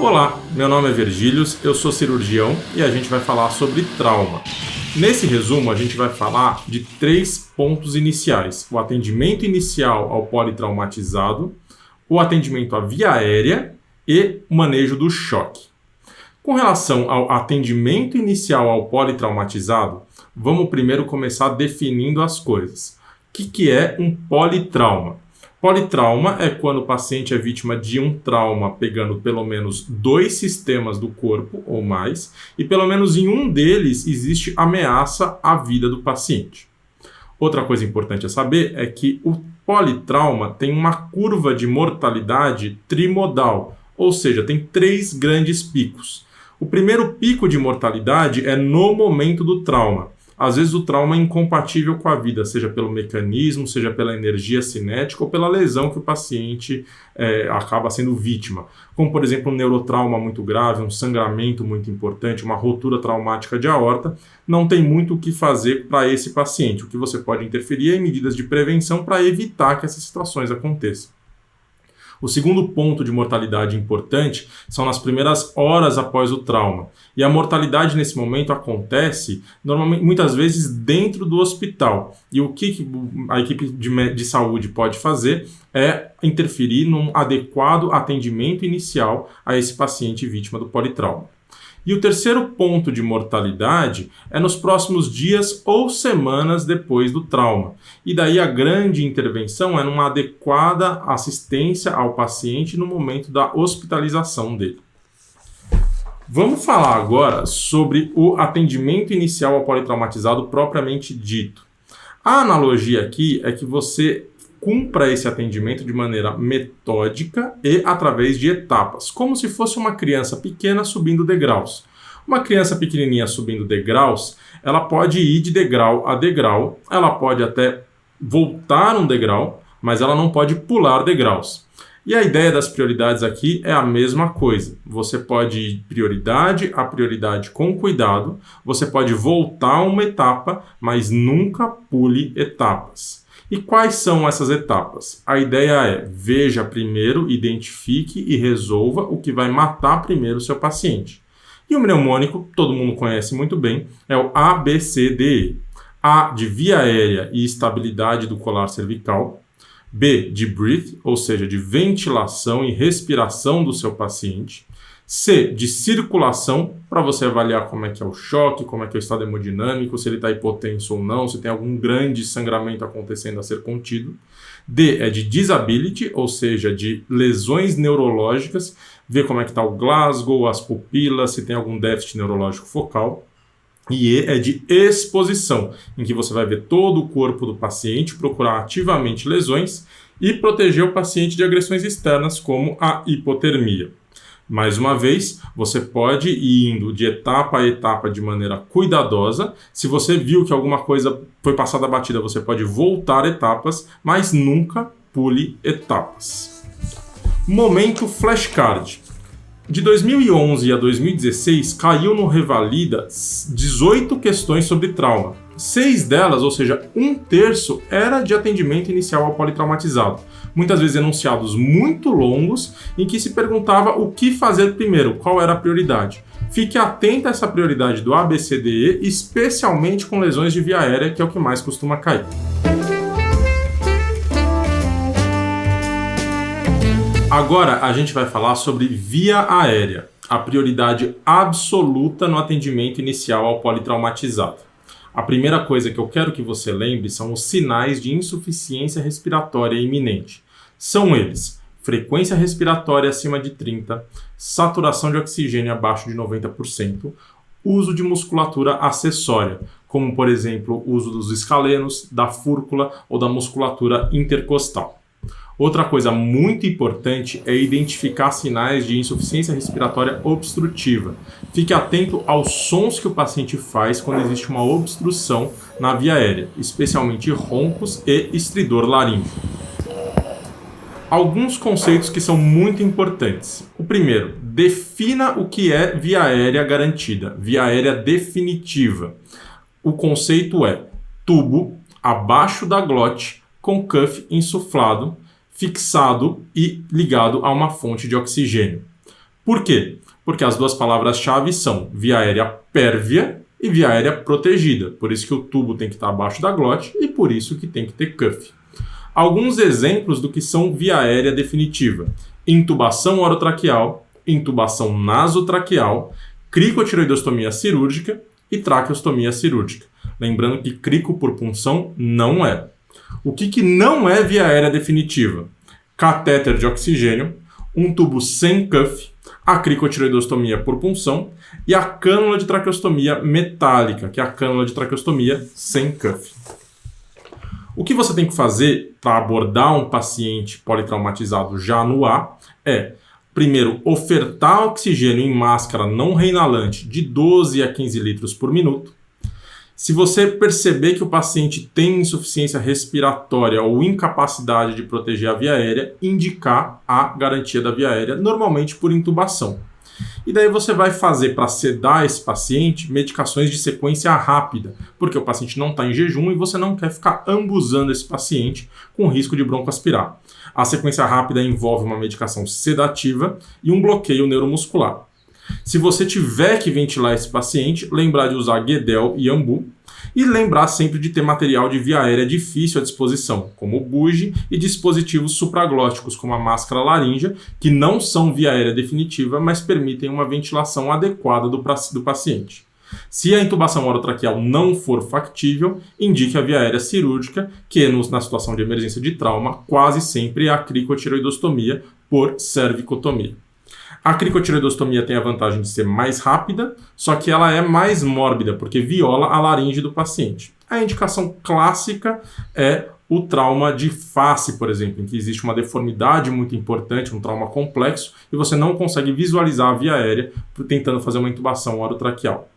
Olá, meu nome é Virgílios, eu sou cirurgião e a gente vai falar sobre trauma. Nesse resumo, a gente vai falar de 3 pontos iniciais: o atendimento inicial ao politraumatizado, o atendimento à via aérea e o manejo do choque. Com relação ao atendimento inicial ao politraumatizado, vamos primeiro começar definindo as coisas. O que é um politrauma? Politrauma é quando o paciente é vítima de um trauma pegando pelo menos 2 sistemas do corpo ou mais, e pelo menos em um deles existe ameaça à vida do paciente. Outra coisa importante a saber é que o politrauma tem uma curva de mortalidade trimodal, ou seja, tem 3 grandes picos. O primeiro pico de mortalidade é no momento do trauma. Às vezes o trauma é incompatível com a vida, seja pelo mecanismo, seja pela energia cinética ou pela lesão que o paciente acaba sendo vítima. Como, por exemplo, um neurotrauma muito grave, um sangramento muito importante, uma rotura traumática de aorta, não tem muito o que fazer para esse paciente. O que você pode interferir é em medidas de prevenção para evitar que essas situações aconteçam. O segundo ponto de mortalidade importante são nas primeiras horas após o trauma. E a mortalidade nesse momento acontece, normalmente, muitas vezes, dentro do hospital. E o que a equipe de saúde pode fazer é interferir num adequado atendimento inicial a esse paciente vítima do politrauma. E o terceiro ponto de mortalidade é nos próximos dias ou semanas depois do trauma. E daí a grande intervenção é numa adequada assistência ao paciente no momento da hospitalização dele. Vamos falar agora sobre o atendimento inicial ao politraumatizado propriamente dito. A analogia aqui é que você cumpra esse atendimento de maneira metódica e através de etapas, como se fosse uma criança pequena subindo degraus. Uma criança pequenininha subindo degraus, ela pode ir de degrau a degrau, ela pode até voltar um degrau, mas ela não pode pular degraus. E a ideia das prioridades aqui é a mesma coisa. Você pode ir prioridade a prioridade com cuidado, você pode voltar uma etapa, mas nunca pule etapas. E quais são essas etapas? A ideia é: veja primeiro, identifique e resolva o que vai matar primeiro o seu paciente. E o mnemônico, todo mundo conhece muito bem, é o ABCDE. A de via aérea e estabilidade do colar cervical. B de breathe, ou seja, de ventilação e respiração do seu paciente. C de circulação, para você avaliar como é que é o choque, como é que é o estado hemodinâmico, se ele está hipotenso ou não, se tem algum grande sangramento acontecendo a ser contido. D é de disability, ou seja, de lesões neurológicas, ver como é que está o Glasgow, as pupilas, se tem algum déficit neurológico focal. E E é de exposição, em que você vai ver todo o corpo do paciente, procurar ativamente lesões e proteger o paciente de agressões externas, como a hipotermia. Mais uma vez, você pode ir indo de etapa a etapa de maneira cuidadosa. Se você viu que alguma coisa foi passada batida, você pode voltar etapas, mas nunca pule etapas. Momento flashcard. De 2011 a 2016, caiu no Revalida 18 questões sobre trauma. 6 delas, ou seja, 1/3, era de atendimento inicial ao politraumatizado. Muitas vezes enunciados muito longos, em que se perguntava o que fazer primeiro, qual era a prioridade. Fique atento a essa prioridade do ABCDE, especialmente com lesões de via aérea, que é o que mais costuma cair. Agora a gente vai falar sobre via aérea, a prioridade absoluta no atendimento inicial ao politraumatizado. A primeira coisa que eu quero que você lembre são os sinais de insuficiência respiratória iminente. São eles: frequência respiratória acima de 30, saturação de oxigênio abaixo de 90%, uso de musculatura acessória, como por exemplo o uso dos escalenos, da fúrcula ou da musculatura intercostal. Outra coisa muito importante é identificar sinais de insuficiência respiratória obstrutiva. Fique atento aos sons que o paciente faz quando existe uma obstrução na via aérea, especialmente roncos e estridor laríngeo. Alguns conceitos que são muito importantes. O primeiro, defina o que é via aérea garantida, via aérea definitiva. O conceito é tubo abaixo da glote com cuff insuflado, fixado e ligado a uma fonte de oxigênio. Por quê? Porque as duas palavras-chave são via aérea pérvia e via aérea protegida. Por isso que o tubo tem que estar abaixo da glote e por isso que tem que ter cuff. Alguns exemplos do que são via aérea definitiva: intubação orotraqueal, intubação nasotraqueal, cricotireoidostomia cirúrgica e traqueostomia cirúrgica. Lembrando que crico por punção não é. O que não é via aérea definitiva? Catéter de oxigênio, um tubo sem cuff, a cricotireoidostomia por punção e a cânula de traqueostomia metálica, que é a cânula de traqueostomia sem cuff. O que você tem que fazer para abordar um paciente politraumatizado já no ar é, primeiro, ofertar oxigênio em máscara não reinalante de 12 a 15 litros por minuto. Se você perceber que o paciente tem insuficiência respiratória ou incapacidade de proteger a via aérea, indicar a garantia da via aérea, normalmente por intubação. E daí você vai fazer para sedar esse paciente medicações de sequência rápida, porque o paciente não está em jejum e você não quer ficar ambusando esse paciente com risco de broncoaspirar. A sequência rápida envolve uma medicação sedativa e um bloqueio neuromuscular. Se você tiver que ventilar esse paciente, lembrar de usar Guedel e Ambu e lembrar sempre de ter material de via aérea difícil à disposição, como o bugie e dispositivos supraglóticos, como a máscara laríngea, que não são via aérea definitiva, mas permitem uma ventilação adequada do paciente. Se a intubação orotraqueal não for factível, indique a via aérea cirúrgica, que na situação de emergência de trauma, quase sempre é a cricotireoidostomia por cervicotomia. A cricotireoidostomia tem a vantagem de ser mais rápida, só que ela é mais mórbida, porque viola a laringe do paciente. A indicação clássica é o trauma de face, por exemplo, em que existe uma deformidade muito importante, um trauma complexo, e você não consegue visualizar a via aérea tentando fazer uma intubação orotraqueal.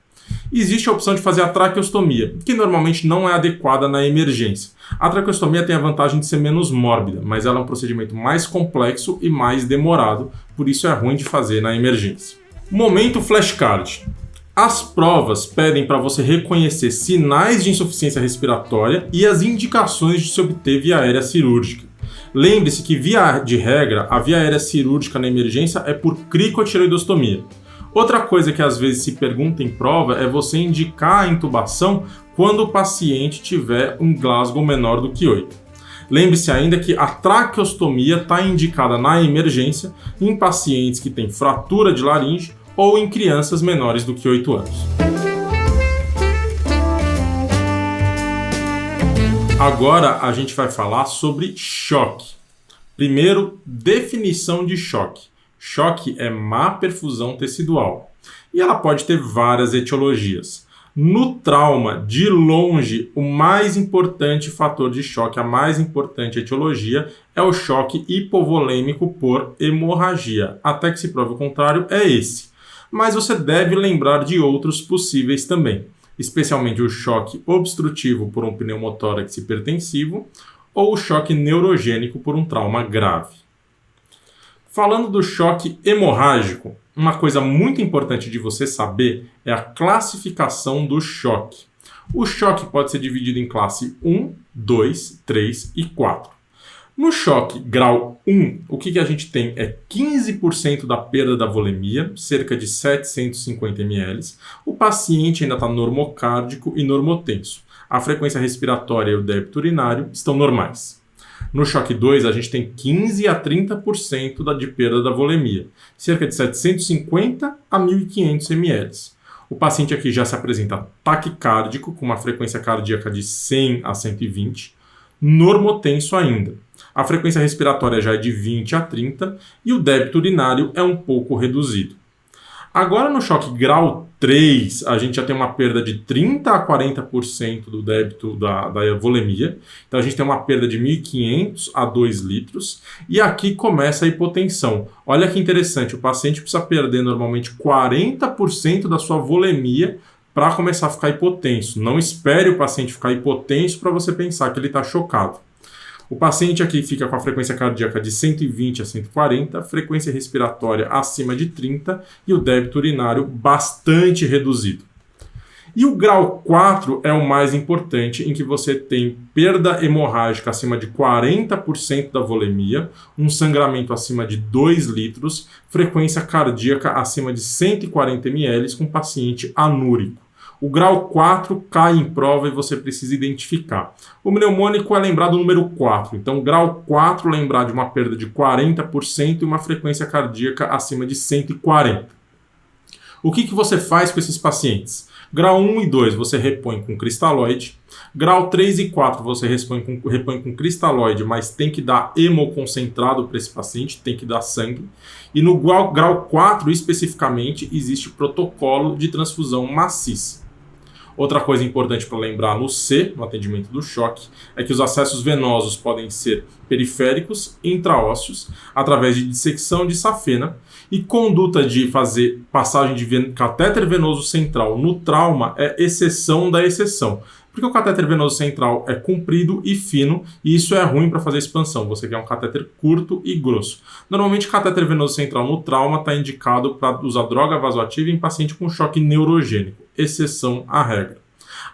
Existe a opção de fazer a traqueostomia, que normalmente não é adequada na emergência. A traqueostomia tem a vantagem de ser menos mórbida, mas ela é um procedimento mais complexo e mais demorado, por isso é ruim de fazer na emergência. Momento flashcard. As provas pedem para você reconhecer sinais de insuficiência respiratória e as indicações de se obter via aérea cirúrgica. Lembre-se que, via de regra, a via aérea cirúrgica na emergência é por cricotireoidostomia. Outra coisa que às vezes se pergunta em prova é você indicar a intubação quando o paciente tiver um Glasgow menor do que 8. Lembre-se ainda que a traqueostomia está indicada na emergência em pacientes que têm fratura de laringe ou em crianças menores do que 8 anos. Agora a gente vai falar sobre choque. Primeiro, definição de choque. Choque é má perfusão tecidual e ela pode ter várias etiologias. No trauma, de longe, o mais importante fator de choque, a mais importante etiologia é o choque hipovolêmico por hemorragia. Até que se prove o contrário, é esse. Mas você deve lembrar de outros possíveis também, especialmente o choque obstrutivo por um pneumotórax hipertensivo ou o choque neurogênico por um trauma grave. Falando do choque hemorrágico, uma coisa muito importante de você saber é a classificação do choque. O choque pode ser dividido em classe 1, 2, 3 e 4. No choque grau 1, o que a gente tem é 15% da perda da volemia, cerca de 750 ml. O paciente ainda está normocárdico e normotenso. A frequência respiratória e o débito urinário estão normais. No choque 2, a gente tem 15 a 30% de perda da volemia, cerca de 750 a 1.500 ml. O paciente aqui já se apresenta taquicárdico, com uma frequência cardíaca de 100 a 120, normotenso ainda. A frequência respiratória já é de 20 a 30 e o débito urinário é um pouco reduzido. Agora, no choque grau 3, a gente já tem uma perda de 30 a 40% do débito da volemia. Então, a gente tem uma perda de 1.500 a 2 litros. E aqui começa a hipotensão. Olha que interessante, o paciente precisa perder normalmente 40% da sua volemia para começar a ficar hipotenso. Não espere o paciente ficar hipotenso para você pensar que ele está chocado. O paciente aqui fica com a frequência cardíaca de 120 a 140, frequência respiratória acima de 30 e o débito urinário bastante reduzido. E o grau 4 é o mais importante, em que você tem perda hemorrágica acima de 40% da volemia, um sangramento acima de 2 litros, frequência cardíaca acima de 140 ml com paciente anúrico. O grau 4 cai em prova e você precisa identificar. O pneumônico é lembrar do número 4. Então, grau 4, lembrar de uma perda de 40% e uma frequência cardíaca acima de 140. O que você faz com esses pacientes? Grau 1 e 2 você repõe com cristalóide. Grau 3 e 4 você repõe com cristalóide, mas tem que dar hemoconcentrado para esse paciente, tem que dar sangue. E no grau 4 especificamente existe protocolo de transfusão maciça. Outra coisa importante para lembrar no C, no atendimento do choque, é que os acessos venosos podem ser periféricos e intraósseos, através de dissecção de safena, e conduta de fazer passagem de catéter venoso central no trauma é exceção da exceção. Porque o catéter venoso central é comprido e fino, e isso é ruim para fazer expansão. Você quer um catéter curto e grosso. Normalmente, catéter venoso central no trauma está indicado para usar droga vasoativa em paciente com choque neurogênico. Exceção à regra.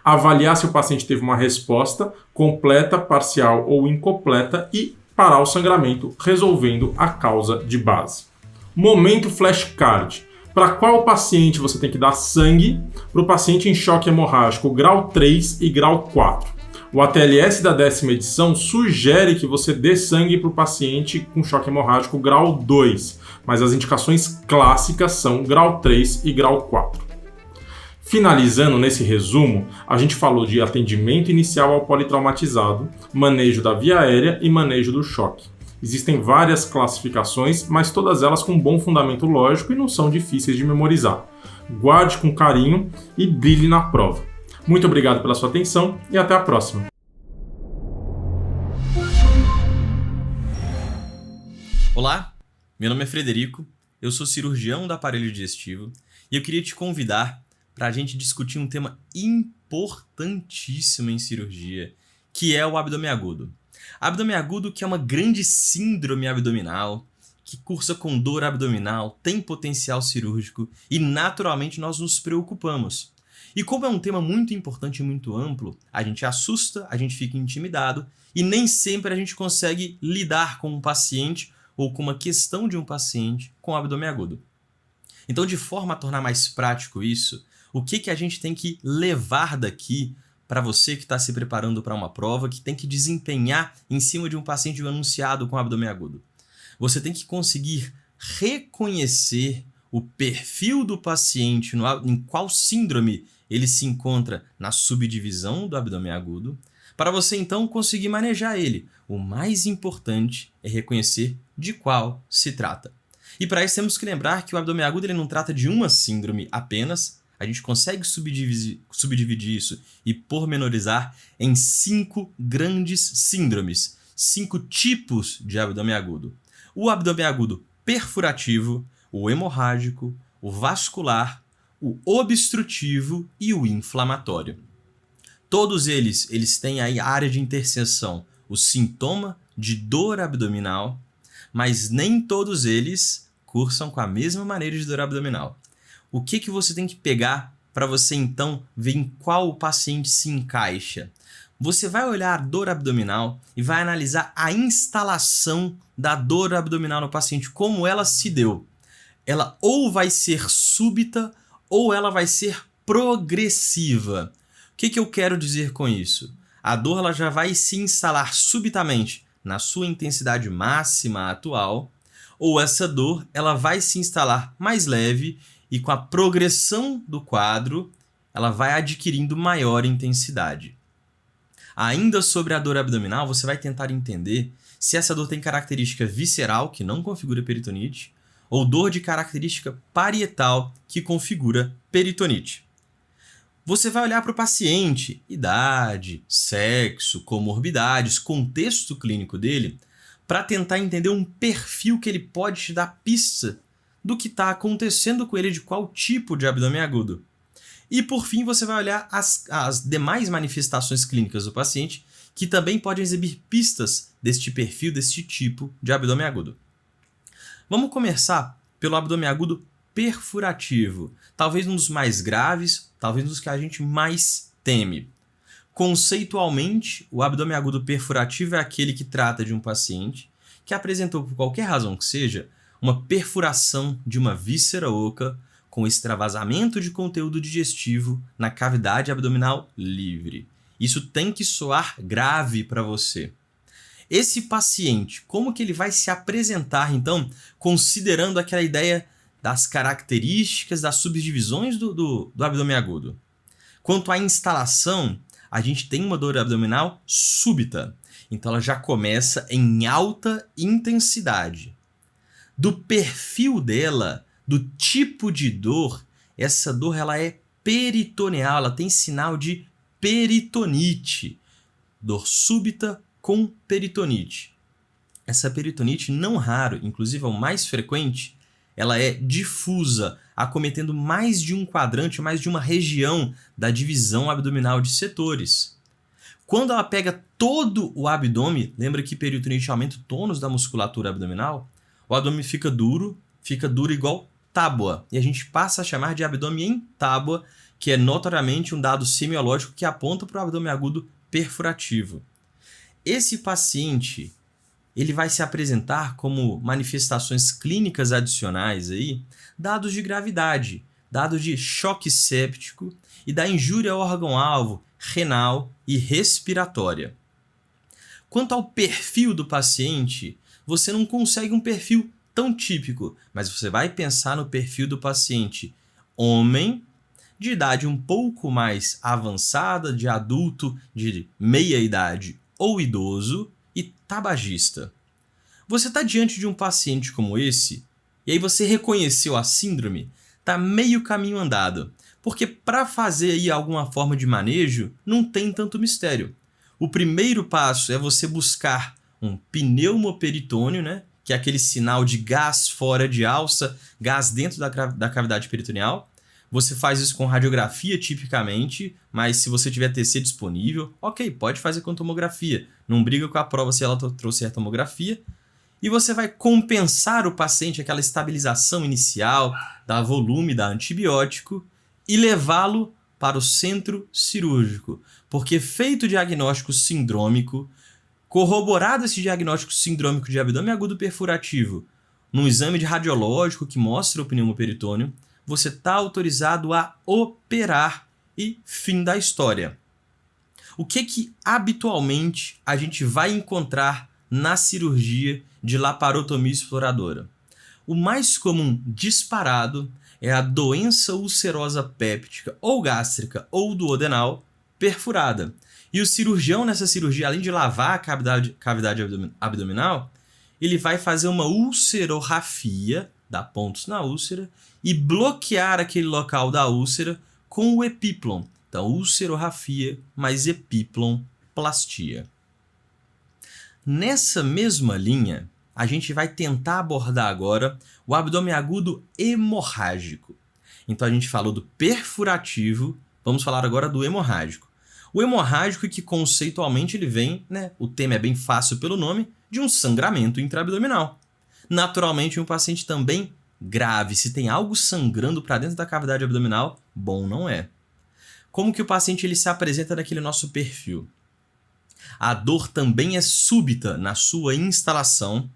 Avaliar se o paciente teve uma resposta completa, parcial ou incompleta e parar o sangramento, resolvendo a causa de base. Momento flashcard. Para qual paciente você tem que dar sangue? Para o paciente em choque hemorrágico grau 3 e grau 4. O ATLS da 10ª edição sugere que você dê sangue para o paciente com choque hemorrágico grau 2, mas as indicações clássicas são grau 3 e grau 4. Finalizando nesse resumo, a gente falou de atendimento inicial ao politraumatizado, manejo da via aérea e manejo do choque. Existem várias classificações, mas todas elas com bom fundamento lógico e não são difíceis de memorizar. Guarde com carinho e brilhe na prova. Muito obrigado pela sua atenção e até a próxima. Olá, meu nome é Frederico, eu sou cirurgião do aparelho digestivo e eu queria te convidar para a gente discutir um tema importantíssimo em cirurgia, que é o abdômen agudo. Abdômen agudo, que é uma grande síndrome abdominal, que cursa com dor abdominal, tem potencial cirúrgico e naturalmente nós nos preocupamos. E como é um tema muito importante e muito amplo, a gente assusta, a gente fica intimidado e nem sempre a gente consegue lidar com um paciente ou com uma questão de um paciente com abdômen agudo. Então, de forma a tornar mais prático isso, o que a gente tem que levar daqui para você que está se preparando para uma prova, que tem que desempenhar em cima de um paciente anunciado com abdômen agudo? Você tem que conseguir reconhecer o perfil do paciente, em qual síndrome ele se encontra na subdivisão do abdômen agudo, para você então conseguir manejar ele. O mais importante é reconhecer de qual se trata. E para isso temos que lembrar que o abdômen agudo ele não trata de uma síndrome apenas. A gente consegue subdividir isso e pormenorizar em 5 grandes síndromes, 5 tipos de abdômen agudo. O abdômen agudo perfurativo, o hemorrágico, o vascular, o obstrutivo e o inflamatório. Todos eles têm aí a área de interseção, o sintoma de dor abdominal, mas nem todos eles cursam com a mesma maneira de dor abdominal. O que você tem que pegar para você então ver em qual o paciente se encaixa? Você vai olhar a dor abdominal e vai analisar a instalação da dor abdominal no paciente, como ela se deu. Ela ou vai ser súbita ou ela vai ser progressiva. O que eu quero dizer com isso? A dor ela já vai se instalar subitamente na sua intensidade máxima atual, ou essa dor ela vai se instalar mais leve e com a progressão do quadro, ela vai adquirindo maior intensidade. Ainda sobre a dor abdominal, você vai tentar entender se essa dor tem característica visceral, que não configura peritonite, ou dor de característica parietal, que configura peritonite. Você vai olhar para o paciente, idade, sexo, comorbidades, contexto clínico dele, para tentar entender um perfil que ele pode te dar pista do que está acontecendo com ele, de qual tipo de abdômen agudo. E por fim, você vai olhar as demais manifestações clínicas do paciente, que também podem exibir pistas deste perfil, deste tipo de abdômen agudo. Vamos começar pelo abdômen agudo perfurativo. Talvez um dos mais graves, talvez um dos que a gente mais teme. Conceitualmente, o abdômen agudo perfurativo é aquele que trata de um paciente que apresentou, por qualquer razão que seja, uma perfuração de uma víscera oca com extravasamento de conteúdo digestivo na cavidade abdominal livre. Isso tem que soar grave para você. Esse paciente, como que ele vai se apresentar, então, considerando aquela ideia das características, das subdivisões do abdômen agudo? Quanto à instalação, a gente tem uma dor abdominal súbita. Então, ela já começa em alta intensidade. Do perfil dela, do tipo de dor, essa dor ela é peritoneal, ela tem sinal de peritonite. Dor súbita com peritonite. Essa peritonite, não raro, inclusive é o mais frequente, ela é difusa, acometendo mais de um quadrante, mais de uma região da divisão abdominal de setores. Quando ela pega todo o abdômen, lembra que peritonite aumenta o tônus da musculatura abdominal? O abdômen fica duro igual tábua, e a gente passa a chamar de abdômen em tábua, que é notoriamente um dado semiológico que aponta para o abdômen agudo perfurativo. Esse paciente, ele vai se apresentar como manifestações clínicas adicionais aí, dados de gravidade, dados de choque séptico e da injúria ao órgão-alvo, renal e respiratória. Quanto ao perfil do paciente, você não consegue um perfil tão típico, mas você vai pensar no perfil do paciente homem, de idade um pouco mais avançada, de adulto de meia idade ou idoso e tabagista. Você está diante de um paciente como esse, e aí você reconheceu a síndrome, está meio caminho andado, porque para fazer aí alguma forma de manejo não tem tanto mistério. O primeiro passo é você buscar um pneumoperitônio, né? Que é aquele sinal de gás fora de alça, gás dentro da cavidade peritoneal. Você faz isso com radiografia tipicamente, mas se você tiver TC disponível, ok, pode fazer com tomografia. Não briga com a prova se ela trouxer a tomografia. E você vai compensar o paciente, aquela estabilização inicial, dar volume, dar antibiótico e levá-lo para o centro cirúrgico. Porque feito o diagnóstico sindrômico, corroborado esse diagnóstico sindrômico de abdômen agudo perfurativo, num exame de radiológico que mostra o pneumoperitônio, você está autorizado a operar e fim da história. O que habitualmente a gente vai encontrar na cirurgia de laparotomia exploradora? O mais comum disparado é a doença ulcerosa péptica ou gástrica ou duodenal perfurada. E o cirurgião nessa cirurgia, além de lavar a cavidade abdominal, ele vai fazer uma ulcerorrafia, dar pontos na úlcera, e bloquear aquele local da úlcera com o epíplon. Então, ulcerorrafia mais epíplonplastia. Nessa mesma linha, a gente vai tentar abordar agora o abdômen agudo hemorrágico. Então, a gente falou do perfurativo, vamos falar agora do hemorrágico. O hemorrágico que conceitualmente ele vem, né, o tema é bem fácil pelo nome, de um sangramento intraabdominal. Naturalmente, um paciente também grave. Se tem algo sangrando para dentro da cavidade abdominal, bom não é. Como que o paciente ele se apresenta naquele nosso perfil? A dor também é súbita na sua instalação.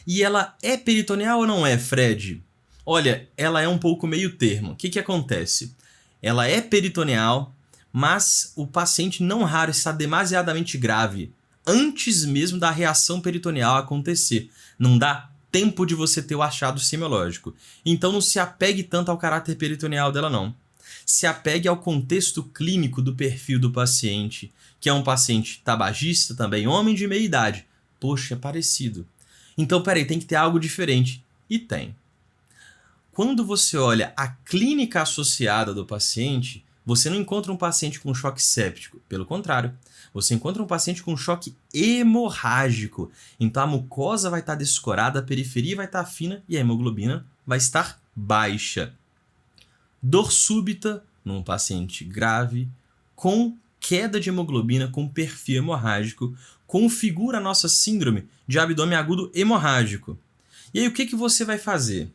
E ela é peritoneal ou não é, Fred? Olha, ela é um pouco meio termo. O que acontece? Ela é peritoneal, mas o paciente não raro está demasiadamente grave antes mesmo da reação peritoneal acontecer. Não dá tempo de você ter o achado semiológico. Então não se apegue tanto ao caráter peritoneal dela não. Se apegue ao contexto clínico do perfil do paciente, que é um paciente tabagista também, homem de meia idade. Poxa, é parecido. Então, peraí, tem que ter algo diferente. E tem. Quando você olha a clínica associada do paciente, você não encontra um paciente com choque séptico. Pelo contrário, você encontra um paciente com choque hemorrágico. Então a mucosa vai estar descorada, a periferia vai estar fina e a hemoglobina vai estar baixa. Dor súbita num paciente grave, com queda de hemoglobina, com perfil hemorrágico, configura a nossa síndrome de abdômen agudo hemorrágico. E aí o que você vai fazer?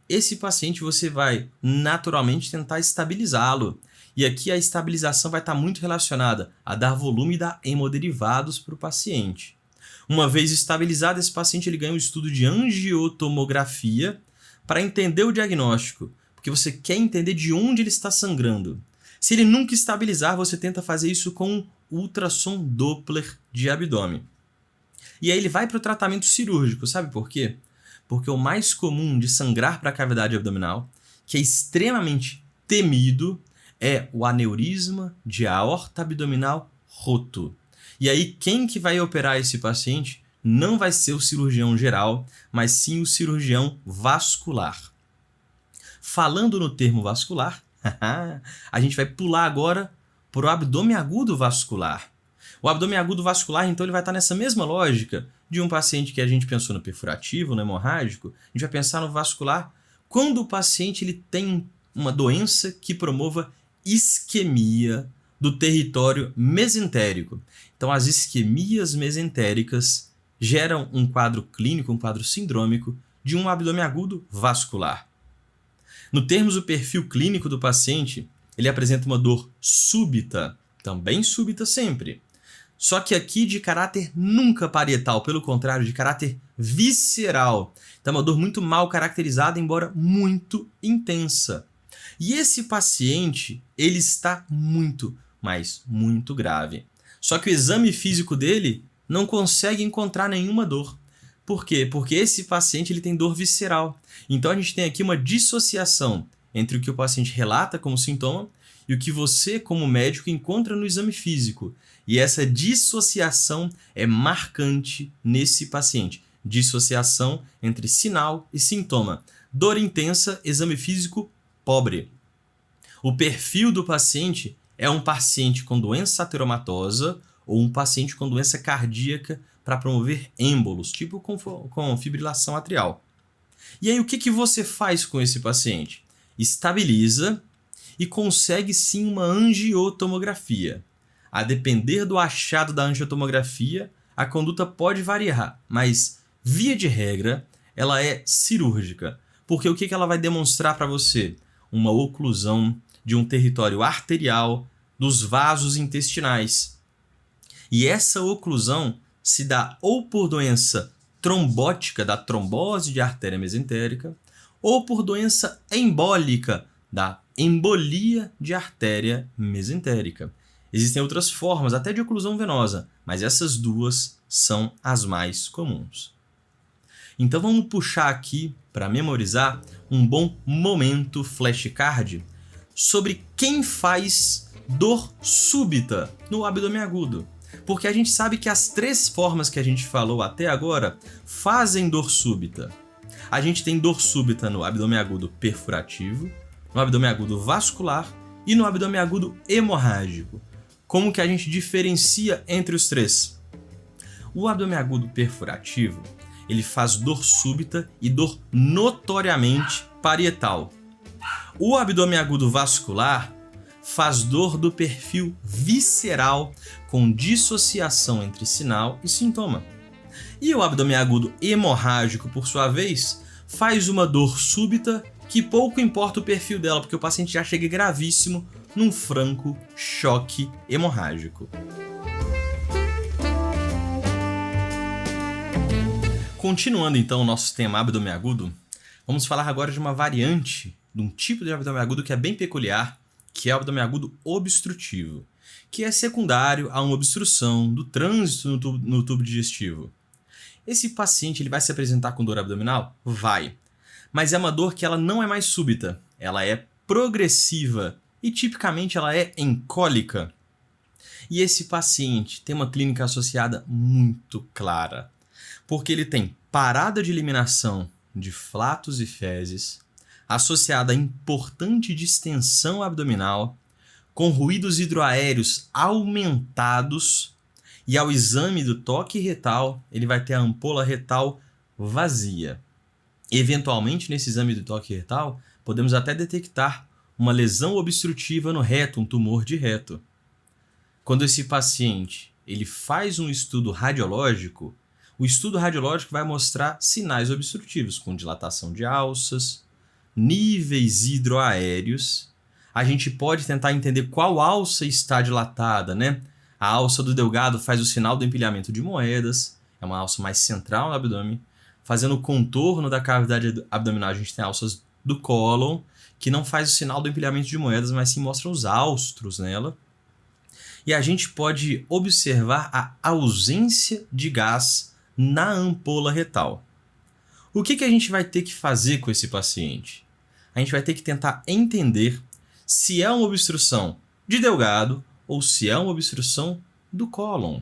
esse paciente você vai naturalmente tentar estabilizá-lo. E aqui a estabilização vai estar muito relacionada a dar volume e dar hemoderivados para o paciente. Uma vez estabilizado, esse paciente ele ganha um estudo de angiotomografia para entender o diagnóstico, porque você quer entender de onde ele está sangrando. Se ele nunca estabilizar, você tenta fazer isso com um ultrassom Doppler de abdômen. E aí ele vai para o tratamento cirúrgico, sabe por quê? Porque o mais comum de sangrar para a cavidade abdominal, que é extremamente temido, é o aneurisma de aorta abdominal roto. E aí quem que vai operar esse paciente não vai ser o cirurgião geral, mas sim o cirurgião vascular. Falando no termo vascular, a gente vai pular agora para o abdômen agudo vascular. O abdômen agudo vascular, então, ele vai estar nessa mesma lógica de um paciente que a gente pensou no perfurativo, no hemorrágico. A gente vai pensar no vascular quando o paciente ele tem uma doença que promova isquemia do território mesentérico. Então, as isquemias mesentéricas geram um quadro clínico, um quadro sindrômico de um abdômen agudo vascular. No termos do perfil clínico do paciente, ele apresenta uma dor súbita, também súbita sempre. Só que aqui de caráter nunca parietal, pelo contrário, de caráter visceral. Então é uma dor muito mal caracterizada, embora muito intensa. E esse paciente, ele está muito, mas muito grave. Só que o exame físico dele não consegue encontrar nenhuma dor. Por quê? Porque esse paciente ele tem dor visceral. Então a gente tem aqui uma dissociação entre o que o paciente relata como sintoma e o que você, como médico, encontra no exame físico. E essa dissociação é marcante nesse paciente. Dissociação entre sinal e sintoma. Dor intensa, exame físico pobre. O perfil do paciente é um paciente com doença ateromatosa ou um paciente com doença cardíaca para promover êmbolos, tipo com fibrilação atrial. E aí o que você faz com esse paciente? Estabiliza e consegue sim uma angiotomografia. A depender do achado da angiotomografia, a conduta pode variar, mas via de regra ela é cirúrgica. Porque o que ela vai demonstrar para você? Uma oclusão de um território arterial dos vasos intestinais. E essa oclusão se dá ou por doença trombótica, da trombose de artéria mesentérica, ou por doença embólica, da embolia de artéria mesentérica. Existem outras formas, até de oclusão venosa, mas essas duas são as mais comuns. Então vamos puxar aqui, para memorizar, um bom momento flashcard sobre quem faz dor súbita no abdômen agudo. Porque a gente sabe que as 3 formas que a gente falou até agora fazem dor súbita. A gente tem dor súbita no abdômen agudo perfurativo, no abdômen agudo vascular e no abdômen agudo hemorrágico. Como que a gente diferencia entre os 3? O abdômen agudo perfurativo, ele faz dor súbita e dor notoriamente parietal. O abdômen agudo vascular faz dor do perfil visceral com dissociação entre sinal e sintoma. E o abdômen agudo hemorrágico, por sua vez, faz uma dor súbita que pouco importa o perfil dela, porque o paciente já chega gravíssimo num franco choque hemorrágico. Continuando então o nosso tema abdômen agudo, vamos falar agora de uma variante, de um tipo de abdômen agudo que é bem peculiar, que é o abdômen agudo obstrutivo, que é secundário a uma obstrução do trânsito no tubo digestivo. Esse paciente ele vai se apresentar com dor abdominal? Vai. Mas é uma dor que ela não é mais súbita, ela é progressiva e tipicamente ela é encólica. E esse paciente tem uma clínica associada muito clara, porque ele tem parada de eliminação de flatos e fezes, associada a importante distensão abdominal, com ruídos hidroaéreos aumentados, e ao exame do toque retal, ele vai ter a ampola retal vazia. Eventualmente, nesse exame do toque retal, podemos até detectar uma lesão obstrutiva no reto, um tumor de reto. Quando esse paciente ele faz um estudo radiológico, o estudo radiológico vai mostrar sinais obstrutivos, com dilatação de alças, níveis hidroaéreos. A gente pode tentar entender qual alça está dilatada, né? A alça do delgado faz o sinal do empilhamento de moedas, é uma alça mais central no abdômen. Fazendo o contorno da cavidade abdominal, a gente tem alças do cólon, que não faz o sinal do empilhamento de moedas, mas sim mostra os austros nela. E a gente pode observar a ausência de gás na ampola retal. O que a gente vai ter que fazer com esse paciente? A gente vai ter que tentar entender se é uma obstrução de delgado ou se é uma obstrução do cólon.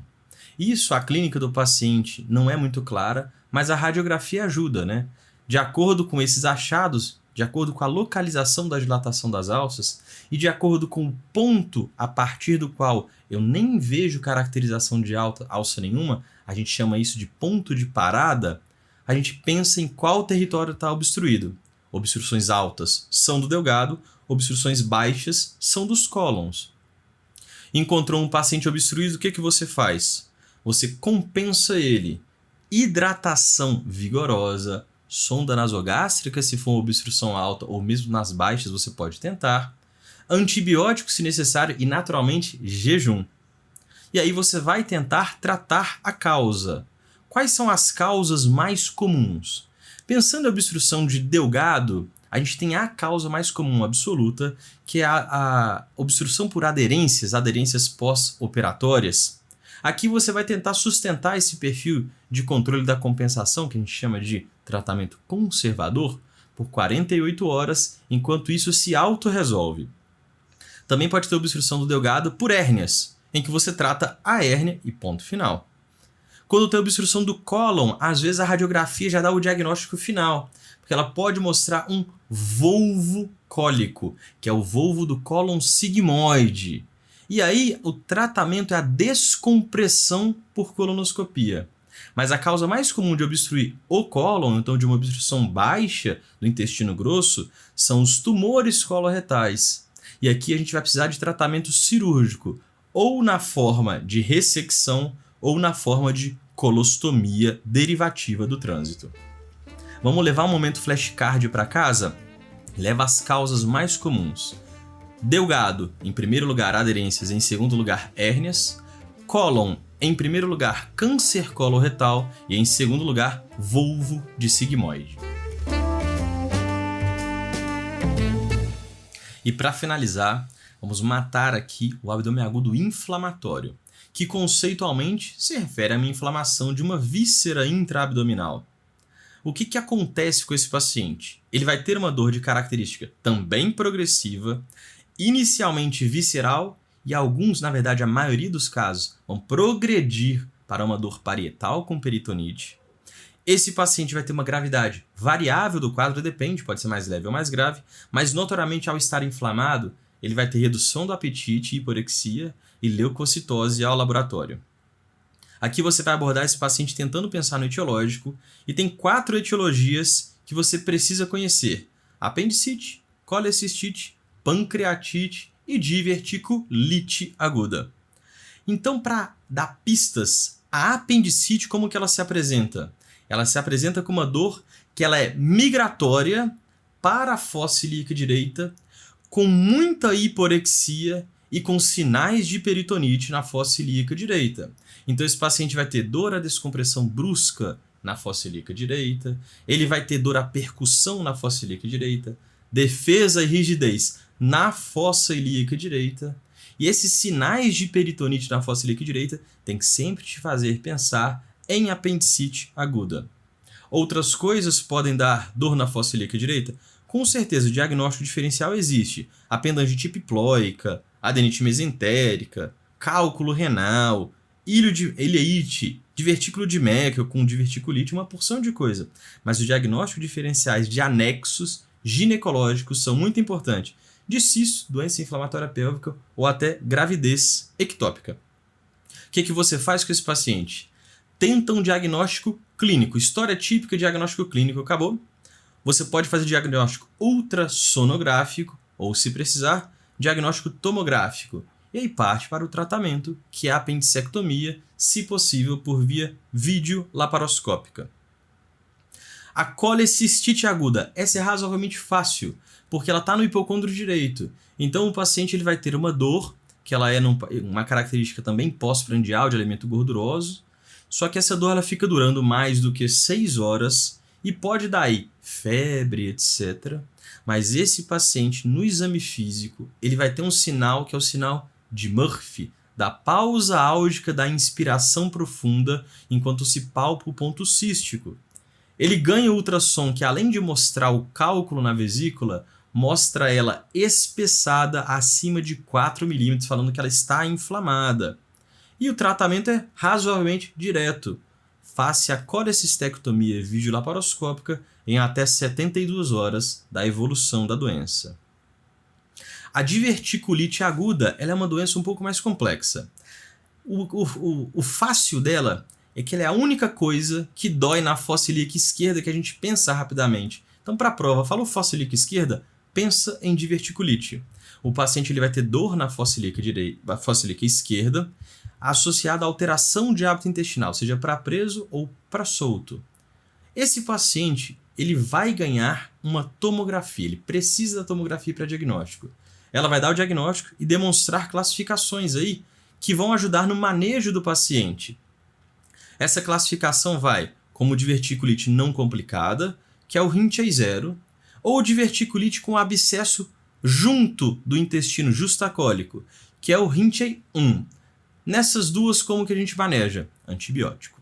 Isso, a clínica do paciente não é muito clara, mas a radiografia ajuda, né? De acordo com esses achados, de acordo com a localização da dilatação das alças e de acordo com o ponto a partir do qual eu nem vejo caracterização de alça nenhuma, a gente chama isso de ponto de parada, a gente pensa em qual território está obstruído. Obstruções altas são do delgado, obstruções baixas são dos cólons. Encontrou um paciente obstruído, o que você faz? Você compensa ele. Hidratação vigorosa, sonda nasogástrica se for uma obstrução alta ou mesmo nas baixas você pode tentar. Antibiótico se necessário e naturalmente jejum. E aí você vai tentar tratar a causa. Quais são as causas mais comuns? Pensando em obstrução de delgado, a gente tem a causa mais comum absoluta, que é a obstrução por aderências pós-operatórias. Aqui você vai tentar sustentar esse perfil de controle da compensação, que a gente chama de tratamento conservador, por 48 horas, enquanto isso se autorresolve. Também pode ter obstrução do delgado por hérnias, em que você trata a hérnia e ponto final. Quando tem obstrução do cólon, às vezes a radiografia já dá o diagnóstico final, porque ela pode mostrar um volvo cólico, que é o volvo do cólon sigmoide. E aí o tratamento é a descompressão por colonoscopia. Mas a causa mais comum de obstruir o cólon, então de uma obstrução baixa do intestino grosso, são os tumores coloretais. E aqui a gente vai precisar de tratamento cirúrgico, ou na forma de ressecção, ou na forma de colostomia derivativa do trânsito. Vamos levar um momento flashcard para casa? Leva as causas mais comuns. Delgado, em primeiro lugar, aderências, em segundo lugar, hérnias. Cólon, em primeiro lugar, câncer coloretal e em segundo lugar, volvo de sigmoide. E para finalizar, vamos matar aqui o abdômen agudo inflamatório, que conceitualmente se refere a uma inflamação de uma víscera intraabdominal. O que acontece com esse paciente? Ele vai ter uma dor de característica também progressiva, inicialmente visceral e alguns, na verdade a maioria dos casos, vão progredir para uma dor parietal com peritonite. Esse paciente vai ter uma gravidade variável do quadro, depende, pode ser mais leve ou mais grave, mas notoriamente ao estar inflamado, ele vai ter redução do apetite, hiporexia e leucocitose ao laboratório. Aqui você vai abordar esse paciente tentando pensar no etiológico e tem 4 etiologias que você precisa conhecer: apendicite, colecistite, pancreatite e diverticulite aguda. Então, para dar pistas, a apendicite, como que ela se apresenta? Ela se apresenta com uma dor que ela é migratória para a fossa ilíaca direita, com muita hiporexia e com sinais de peritonite na fossa ilíaca direita. Então esse paciente vai ter dor à descompressão brusca na fossa ilíaca direita, ele vai ter dor à percussão na fossa ilíaca direita, defesa e rigidez na fossa ilíaca direita. E esses sinais de peritonite na fossa ilíaca direita tem que sempre te fazer pensar em apendicite aguda. Outras coisas podem dar dor na fossa ilíaca direita? Com certeza, o diagnóstico diferencial existe. Apendicite hipiploica, adenite mesentérica, cálculo renal, ileite, divertículo de Meckel com diverticulite, uma porção de coisa. Mas os diagnósticos diferenciais de anexos ginecológicos são muito importantes. De cisto, doença inflamatória pélvica ou até gravidez ectópica. O que você faz com esse paciente? Tenta um diagnóstico clínico. História típica, diagnóstico clínico, acabou. Você pode fazer diagnóstico ultrassonográfico ou, se precisar, diagnóstico tomográfico. E aí parte para o tratamento, que é a apendicectomia, se possível por via videolaparoscópica. A colecistite aguda, essa é razoavelmente fácil, porque ela está no hipocôndrio direito. Então o paciente ele vai ter uma dor, que ela é uma característica também pós-prandial de alimento gorduroso, só que essa dor ela fica durando mais do que 6 horas e pode dar aí febre, etc. Mas esse paciente, no exame físico, ele vai ter um sinal que é o sinal de Murphy, da pausa álgica da inspiração profunda enquanto se palpa o ponto cístico. Ele ganha o ultrassom que, além de mostrar o cálculo na vesícula, mostra ela espessada acima de 4 milímetros, falando que ela está inflamada. E o tratamento é razoavelmente direto. Faça a colecistectomia videolaparoscópica em até 72 horas da evolução da doença. A diverticulite aguda ela é uma doença um pouco mais complexa. O fácil dela é que ela é a única coisa que dói na fossa ilíaca esquerda que a gente pensa rapidamente. Então, para a prova, falou fossa ilíaca esquerda, pensa em diverticulite. O paciente ele vai ter dor na fossa ilíaca esquerda, associada à alteração de hábito intestinal, seja para preso ou para solto. Esse paciente ele vai ganhar uma tomografia, ele precisa da tomografia para diagnóstico. Ela vai dar o diagnóstico e demonstrar classificações aí que vão ajudar no manejo do paciente. Essa classificação vai como diverticulite não complicada, que é o Rinchey 0, ou diverticulite com abscesso junto do intestino justacólico, que é o Rinchey 1. Nessas duas, como que a gente maneja? Antibiótico.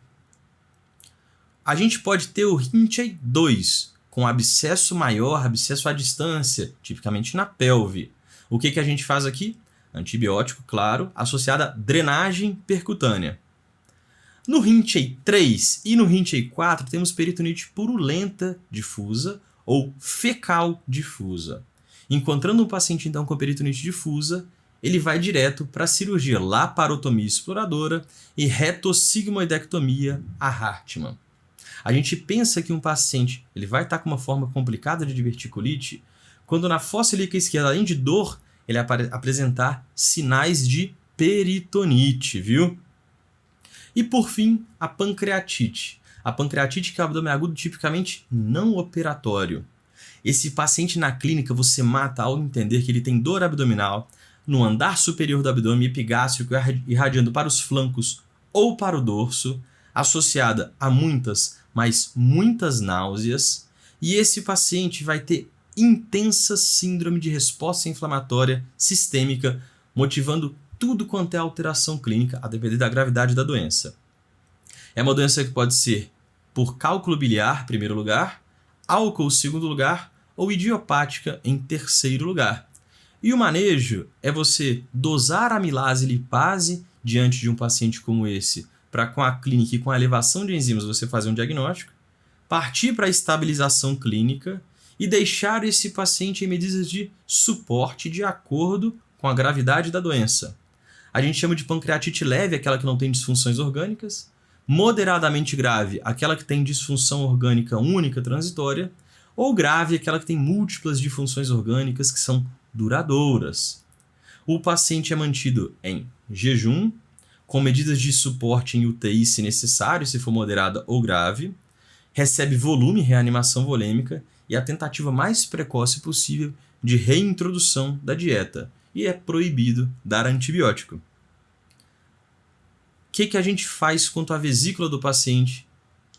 A gente pode ter o Rinchey 2, com abscesso maior, abscesso à distância, tipicamente na pelve. O que a gente faz aqui? Antibiótico, claro, associado a drenagem percutânea. No Rinchey 3 e no Rinchey 4 temos peritonite purulenta difusa ou fecal difusa. Encontrando um paciente então com peritonite difusa, ele vai direto para a cirurgia laparotomia exploradora e retossigmoidectomia a Hartmann. A gente pensa que um paciente ele vai estar com uma forma complicada de diverticulite quando na fossa ilíaca esquerda, além de dor, ele apresentar sinais de peritonite, viu? E por fim, a pancreatite. A pancreatite que é o abdômen agudo tipicamente não operatório. Esse paciente na clínica você mata ao entender que ele tem dor abdominal no andar superior do abdômen epigástrico irradiando para os flancos ou para o dorso, associada a muitas, mas muitas náuseas, e esse paciente vai ter intensa síndrome de resposta inflamatória sistêmica, motivando tudo quanto é alteração clínica, a depender da gravidade da doença. É uma doença que pode ser por cálculo biliar, em primeiro lugar, álcool, em segundo lugar, ou idiopática, em terceiro lugar. E o manejo é você dosar a amilase e lipase diante de um paciente como esse, para com a clínica e com a elevação de enzimas você fazer um diagnóstico, partir para a estabilização clínica e deixar esse paciente em medidas de suporte de acordo com a gravidade da doença. A gente chama de pancreatite leve, aquela que não tem disfunções orgânicas, moderadamente grave, aquela que tem disfunção orgânica única transitória, ou grave, aquela que tem múltiplas disfunções orgânicas que são duradouras. O paciente é mantido em jejum, com medidas de suporte em UTI se necessário, se for moderada ou grave, recebe volume, reanimação volêmica e a tentativa mais precoce possível de reintrodução da dieta, e é proibido dar antibiótico. O que a gente faz quanto à vesícula do paciente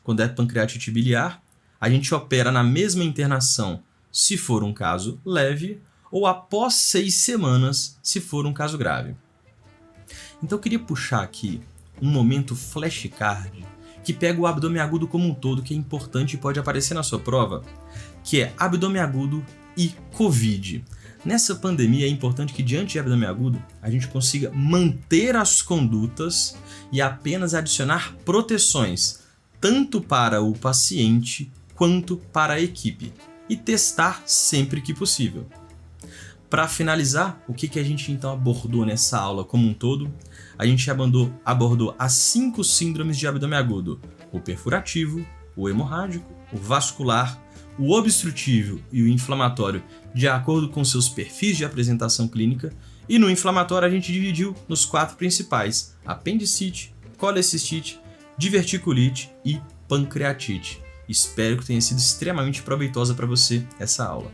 quando é pancreatite biliar? A gente opera na mesma internação se for um caso leve ou após 6 semanas se for um caso grave. Então eu queria puxar aqui um momento flashcard que pega o abdômen agudo como um todo, que é importante e pode aparecer na sua prova, que é abdômen agudo e Covid. Nessa pandemia é importante que diante de abdômen agudo a gente consiga manter as condutas e apenas adicionar proteções, tanto para o paciente quanto para a equipe, e testar sempre que possível. Para finalizar, o que a gente então abordou nessa aula como um todo? A gente abordou as 5 síndromes de abdômen agudo: o perfurativo, o hemorrágico, o vascular, o obstrutivo e o inflamatório, de acordo com seus perfis de apresentação clínica, e no inflamatório a gente dividiu nos 4 principais: apendicite, colecistite, diverticulite e pancreatite. Espero que tenha sido extremamente proveitosa para você essa aula.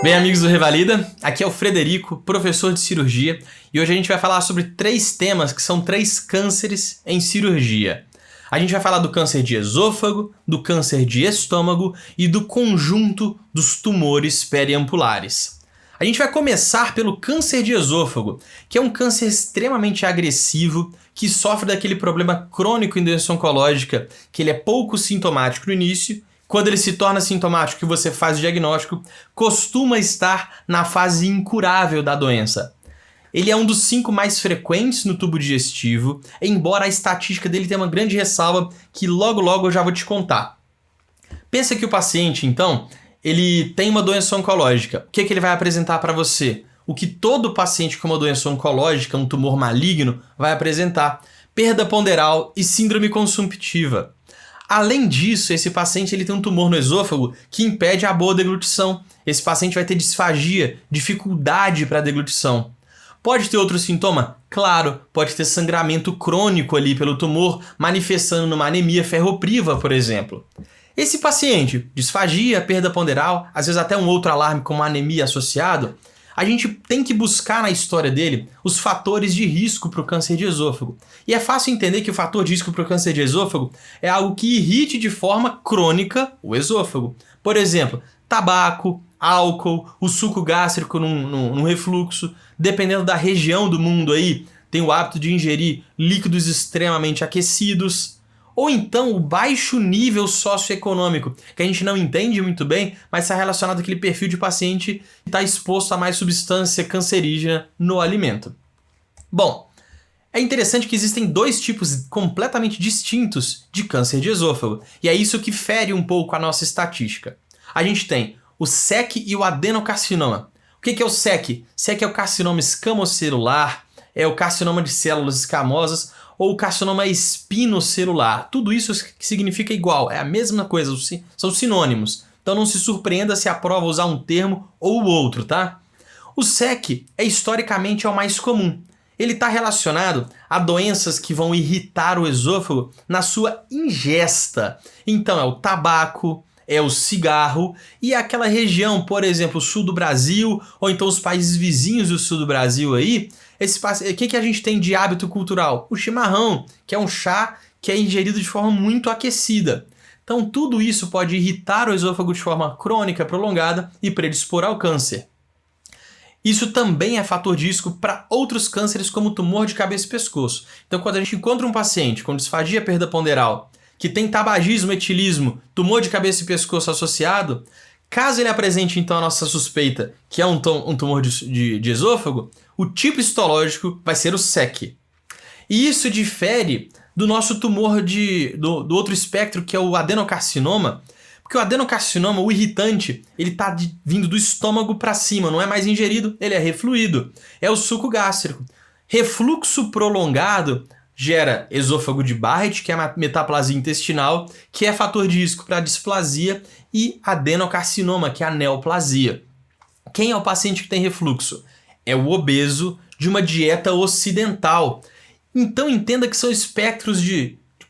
Bem, amigos do Revalida, aqui é o Frederico, professor de cirurgia, e hoje a gente vai falar sobre 3 temas que são 3 cânceres em cirurgia. A gente vai falar do câncer de esôfago, do câncer de estômago e do conjunto dos tumores periampulares. A gente vai começar pelo câncer de esôfago, que é um câncer extremamente agressivo, que sofre daquele problema crônico em doença oncológica, que ele é pouco sintomático no início. Quando ele se torna sintomático e você faz o diagnóstico, costuma estar na fase incurável da doença. Ele é um dos 5 mais frequentes no tubo digestivo, embora a estatística dele tenha uma grande ressalva que logo eu já vou te contar. Pensa que o paciente, então, ele tem uma doença oncológica. O que ele vai apresentar para você? O que todo paciente com uma doença oncológica, um tumor maligno, vai apresentar: perda ponderal e síndrome consumptiva. Além disso, esse paciente ele tem um tumor no esôfago que impede a boa deglutição. Esse paciente vai ter disfagia, dificuldade para a deglutição. Pode ter outro sintoma? Claro, pode ter sangramento crônico ali pelo tumor, manifestando numa anemia ferropriva, por exemplo. Esse paciente, disfagia, perda ponderal, às vezes até um outro alarme como anemia associado, a gente tem que buscar na história dele os fatores de risco para o câncer de esôfago. E é fácil entender que o fator de risco para o câncer de esôfago é algo que irrite de forma crônica o esôfago. Por exemplo, tabaco, álcool, o suco gástrico num refluxo. Dependendo da região do mundo aí, tem o hábito de ingerir líquidos extremamente aquecidos. Ou então o baixo nível socioeconômico, que a gente não entende muito bem, mas está relacionado àquele perfil de paciente que está exposto a mais substância cancerígena no alimento. Bom, é interessante que existem 2 tipos completamente distintos de câncer de esôfago, e é isso que fere um pouco a nossa estatística. A gente tem o SEC e o adenocarcinoma. O que é o SEC? SEC é o carcinoma escamocelular, é o carcinoma de células escamosas ou o carcinoma espinocelular. Tudo isso significa igual, é a mesma coisa, são sinônimos. Então não se surpreenda se a prova usar um termo ou o outro, tá? O SEC é historicamente o mais comum. Ele está relacionado a doenças que vão irritar o esôfago na sua ingesta. Então é o tabaco, é o cigarro e aquela região, por exemplo, o sul do Brasil, ou então os países vizinhos do sul do Brasil aí. O que a gente tem de hábito cultural? O chimarrão, que é um chá que é ingerido de forma muito aquecida. Então tudo isso pode irritar o esôfago de forma crônica, prolongada e predispor ao câncer. Isso também é fator de risco para outros cânceres como tumor de cabeça e pescoço. Então quando a gente encontra um paciente com disfagia, perda ponderal, que tem tabagismo, etilismo, tumor de cabeça e pescoço associado, caso ele apresente então a nossa suspeita que é um tumor de esôfago, o tipo histológico vai ser o SEC. E isso difere do nosso tumor do outro espectro, que é o adenocarcinoma, porque o adenocarcinoma, o irritante, ele está vindo do estômago para cima, não é mais ingerido, ele é refluído. É o suco gástrico. Refluxo prolongado gera esôfago de Barrett, que é a metaplasia intestinal, que é fator de risco para displasia, e adenocarcinoma, que é a neoplasia. Quem é o paciente que tem refluxo? É o obeso de uma dieta ocidental. Então entenda que são espectros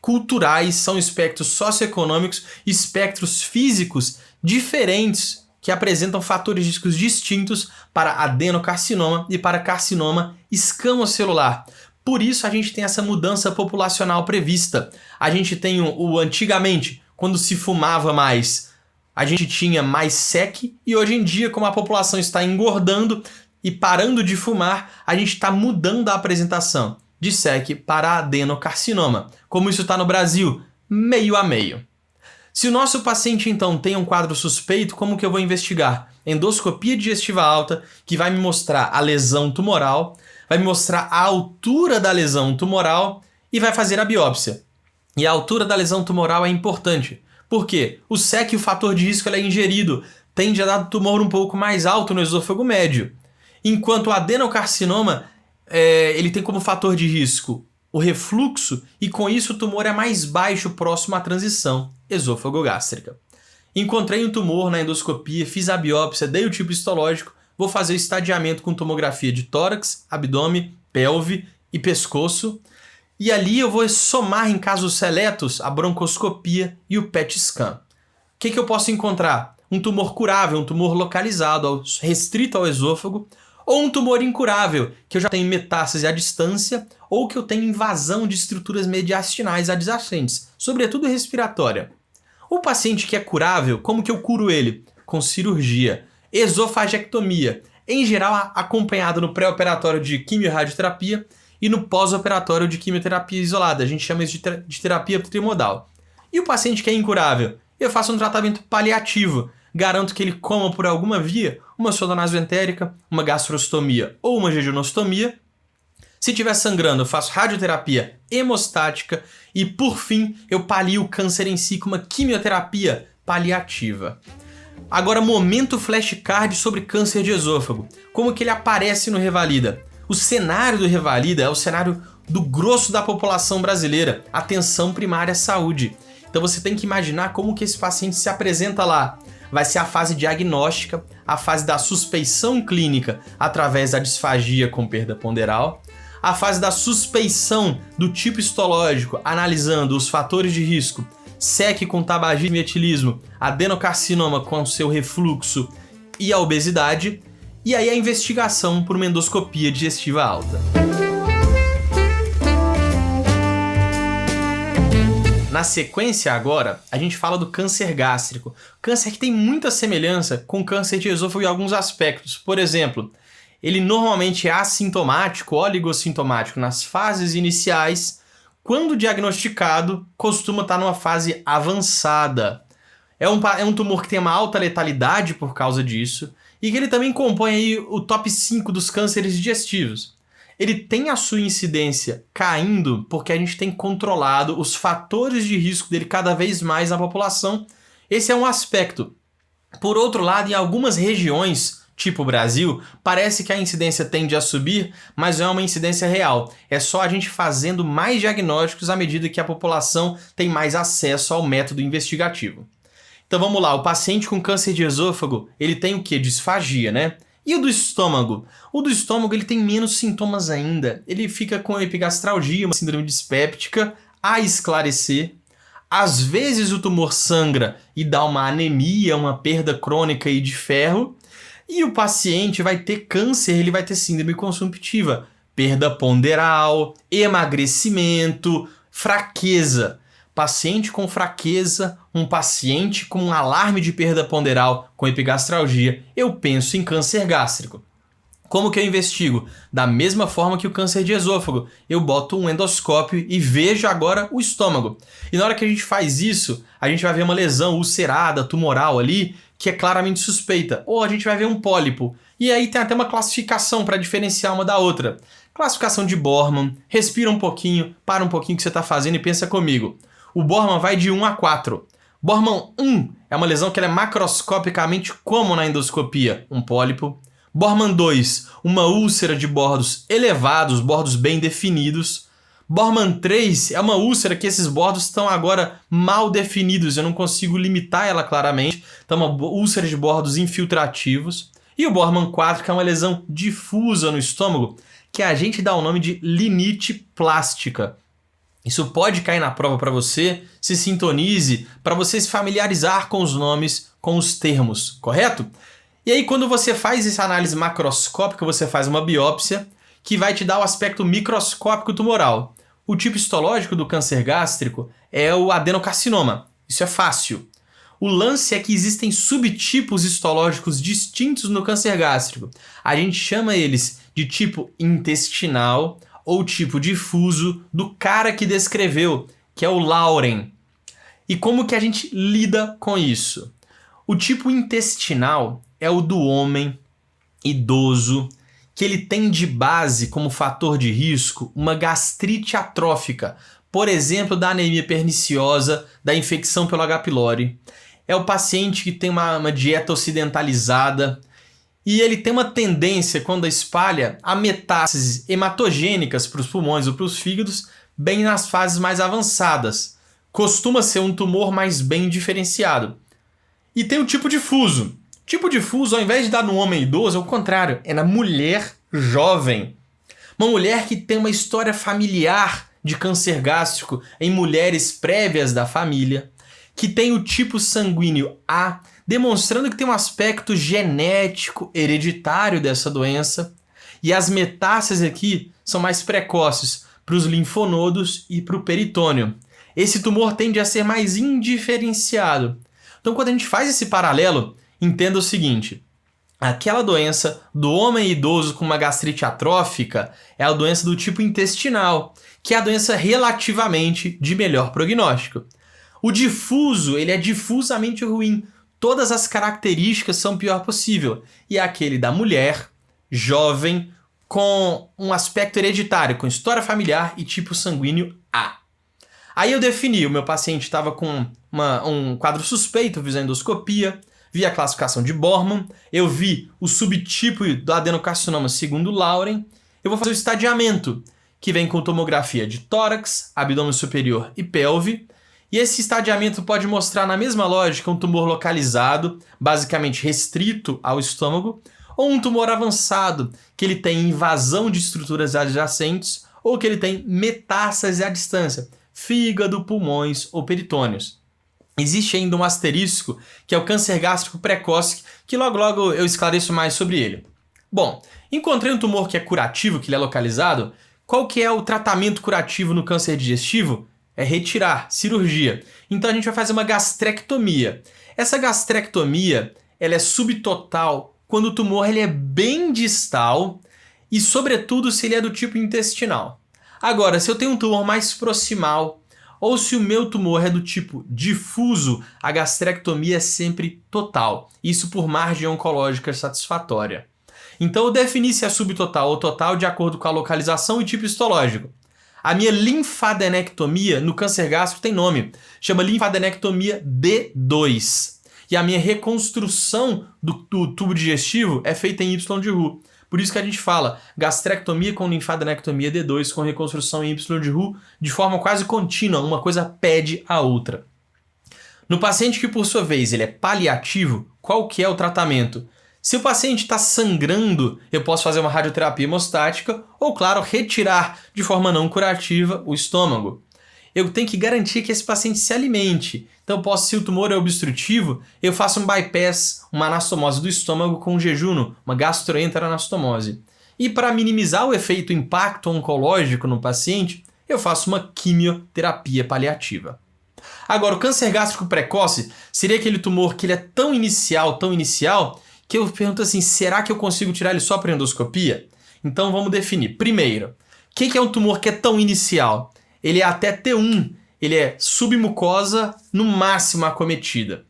culturais, são espectros socioeconômicos, espectros físicos diferentes que apresentam fatores de riscos distintos para adenocarcinoma e para carcinoma escamocelular. Por isso a gente tem essa mudança populacional prevista. A gente tem antigamente, quando se fumava mais, a gente tinha mais SEC, e hoje em dia, como a população está engordando e parando de fumar, a gente está mudando a apresentação de SEC para adenocarcinoma. Como isso está no Brasil? Meio a meio. Se o nosso paciente então tem um quadro suspeito, como que eu vou investigar? Endoscopia digestiva alta, que vai me mostrar a lesão tumoral, vai me mostrar a altura da lesão tumoral e vai fazer a biópsia. E a altura da lesão tumoral é importante. Por quê? O SEC, o fator de risco, ele é ingerido, tende a dar tumor um pouco mais alto no esôfago médio. Enquanto o adenocarcinoma, ele tem como fator de risco o refluxo, e com isso o tumor é mais baixo próximo à transição esôfago-gástrica. Encontrei um tumor na endoscopia, fiz a biópsia, dei o tipo histológico, vou fazer o estadiamento com tomografia de tórax, abdômen, pelve e pescoço. E ali eu vou somar em casos seletos a broncoscopia e o PET scan. O que eu posso encontrar? Um tumor curável, um tumor localizado, restrito ao esôfago, ou um tumor incurável, que eu já tenho metástase à distância, ou que eu tenho invasão de estruturas mediastinais adjacentes, sobretudo respiratória. O paciente que é curável, como que eu curo ele? Com cirurgia, esofagectomia, em geral acompanhado no pré-operatório de quimio-radioterapia e no pós-operatório de quimioterapia isolada. A gente chama isso de terapia trimodal. E o paciente que é incurável? Eu faço um tratamento paliativo. Garanto que ele coma por alguma via uma sononasventérica, uma gastrostomia ou uma jejunostomia. Se estiver sangrando, eu faço radioterapia hemostática e, por fim, eu palio o câncer em si com uma quimioterapia paliativa. Agora, momento flashcard sobre câncer de esôfago. Como que ele aparece no Revalida? O cenário do Revalida é o cenário do grosso da população brasileira, atenção primária à saúde. Então você tem que imaginar como que esse paciente se apresenta lá. Vai ser a fase diagnóstica, a fase da suspeição clínica através da disfagia com perda ponderal, a fase da suspeição do tipo histológico, analisando os fatores de risco, SEC com tabagismo e etilismo, adenocarcinoma com seu refluxo e a obesidade, e aí a investigação por uma endoscopia digestiva alta. Na sequência agora, a gente fala do câncer gástrico. Câncer que tem muita semelhança com o câncer de esôfago em alguns aspectos. Por exemplo, ele normalmente é assintomático, oligossintomático nas fases iniciais. Quando diagnosticado, costuma estar numa fase avançada. É um tumor que tem uma alta letalidade por causa disso e que ele também compõe aí o top 5 dos cânceres digestivos. Ele tem a sua incidência caindo porque a gente tem controlado os fatores de risco dele cada vez mais na população. Esse é um aspecto. Por outro lado, em algumas regiões, tipo Brasil, parece que a incidência tende a subir, mas não é uma incidência real. É só a gente fazendo mais diagnósticos à medida que a população tem mais acesso ao método investigativo. Então vamos lá, o paciente com câncer de esôfago, ele tem o quê? Disfagia, né? E o do estômago? O do estômago ele tem menos sintomas ainda. Ele fica com epigastralgia, uma síndrome dispéptica, a esclarecer. Às vezes o tumor sangra e dá uma anemia, uma perda crônica aí de ferro. E o paciente vai ter câncer, ele vai ter síndrome consumptiva, perda ponderal, emagrecimento, fraqueza. Paciente com fraqueza, um paciente com um alarme de perda ponderal com epigastralgia, eu penso em câncer gástrico. Como que eu investigo? Da mesma forma que o câncer de esôfago. Eu boto um endoscópio e vejo agora o estômago. E na hora que a gente faz isso, a gente vai ver uma lesão ulcerada, tumoral ali, que é claramente suspeita. Ou a gente vai ver um pólipo. E aí tem até uma classificação para diferenciar uma da outra. Classificação de Borman. Respira um pouquinho, para um pouquinho o que você está fazendo e pensa comigo. O Borman vai de 1 a 4. Borman 1 é uma lesão que ela é macroscopicamente como na endoscopia, um pólipo. Borman 2, uma úlcera de bordos elevados, bordos bem definidos. Borman 3 é uma úlcera que esses bordos estão agora mal definidos, eu não consigo limitar ela claramente. Então uma úlcera de bordos infiltrativos. E o Borman 4, que é uma lesão difusa no estômago, que a gente dá o nome de linite plástica. Isso pode cair na prova para você, se sintonize, para você se familiarizar com os nomes, com os termos, correto? E aí quando você faz essa análise macroscópica, você faz uma biópsia que vai te dar o aspecto microscópico tumoral. O tipo histológico do câncer gástrico é o adenocarcinoma, isso é fácil. O lance é que existem subtipos histológicos distintos no câncer gástrico. A gente chama eles de tipo intestinal, ou tipo difuso do cara que descreveu, que é o Lauren. E como que a gente lida com isso? O tipo intestinal é o do homem idoso, que ele tem de base como fator de risco uma gastrite atrófica, por exemplo, da anemia perniciosa, da infecção pelo H. pylori. É o paciente que tem uma dieta ocidentalizada, e ele tem uma tendência, quando espalha, a metástases hematogênicas para os pulmões ou para os fígados, bem nas fases mais avançadas. Costuma ser um tumor mais bem diferenciado. E tem o tipo difuso. Tipo difuso, ao invés de dar no homem idoso, é o contrário, é na mulher jovem. Uma mulher que tem uma história familiar de câncer gástrico em mulheres prévias da família, que tem o tipo sanguíneo A, demonstrando que tem um aspecto genético hereditário dessa doença, e as metástases aqui são mais precoces para os linfonodos e para o peritônio. Esse tumor tende a ser mais indiferenciado. Então, quando a gente faz esse paralelo, entenda o seguinte: aquela doença do homem idoso com uma gastrite atrófica é a doença do tipo intestinal, que é a doença relativamente de melhor prognóstico. O difuso, ele é difusamente ruim. Todas as características são o pior possível. E é aquele da mulher, jovem, com um aspecto hereditário, com história familiar e tipo sanguíneo A. Aí eu defini, o meu paciente estava com um quadro suspeito, fiz a endoscopia, vi a classificação de Bormann, eu vi o subtipo do adenocarcinoma segundo Lauren, eu vou fazer o estadiamento, que vem com tomografia de tórax, abdômen superior e pelve, e esse estadiamento pode mostrar na mesma lógica um tumor localizado, basicamente restrito ao estômago, ou um tumor avançado, que ele tem invasão de estruturas adjacentes, ou que ele tem metástase à distância, fígado, pulmões ou peritônios. Existe ainda um asterisco, que é o câncer gástrico precoce, que logo logo eu esclareço mais sobre ele. Bom, encontrei um tumor que é curativo, que ele é localizado. Qual que é o tratamento curativo no câncer digestivo? É retirar, cirurgia. Então a gente vai fazer uma gastrectomia. Essa gastrectomia, ela é subtotal quando o tumor ele é bem distal e, sobretudo, se ele é do tipo intestinal. Agora, se eu tenho um tumor mais proximal ou se o meu tumor é do tipo difuso, a gastrectomia é sempre total. Isso por margem oncológica satisfatória. Então eu defini se é subtotal ou total de acordo com a localização e tipo histológico. A minha linfadenectomia no câncer gástrico tem nome. Chama linfadenectomia D2. E a minha reconstrução do tubo digestivo é feita em Y de Roux. Por isso que a gente fala gastrectomia com linfadenectomia D2 com reconstrução em Y de Roux de forma quase contínua, uma coisa pede a outra. No paciente que, por sua vez, ele é paliativo, qual que é o tratamento? Se o paciente está sangrando, eu posso fazer uma radioterapia hemostática ou, claro, retirar de forma não curativa o estômago. Eu tenho que garantir que esse paciente se alimente. Então, se o tumor é obstrutivo, eu faço um bypass, uma anastomose do estômago com jejum, uma gastroenteroanastomose. E para minimizar o efeito impacto oncológico no paciente, eu faço uma quimioterapia paliativa. Agora, o câncer gástrico precoce seria aquele tumor que ele é tão inicial, que eu pergunto assim, será que eu consigo tirar ele só por endoscopia? Então, vamos definir. Primeiro, o que é um tumor que é tão inicial? Ele é até T1, ele é submucosa, no máximo acometida.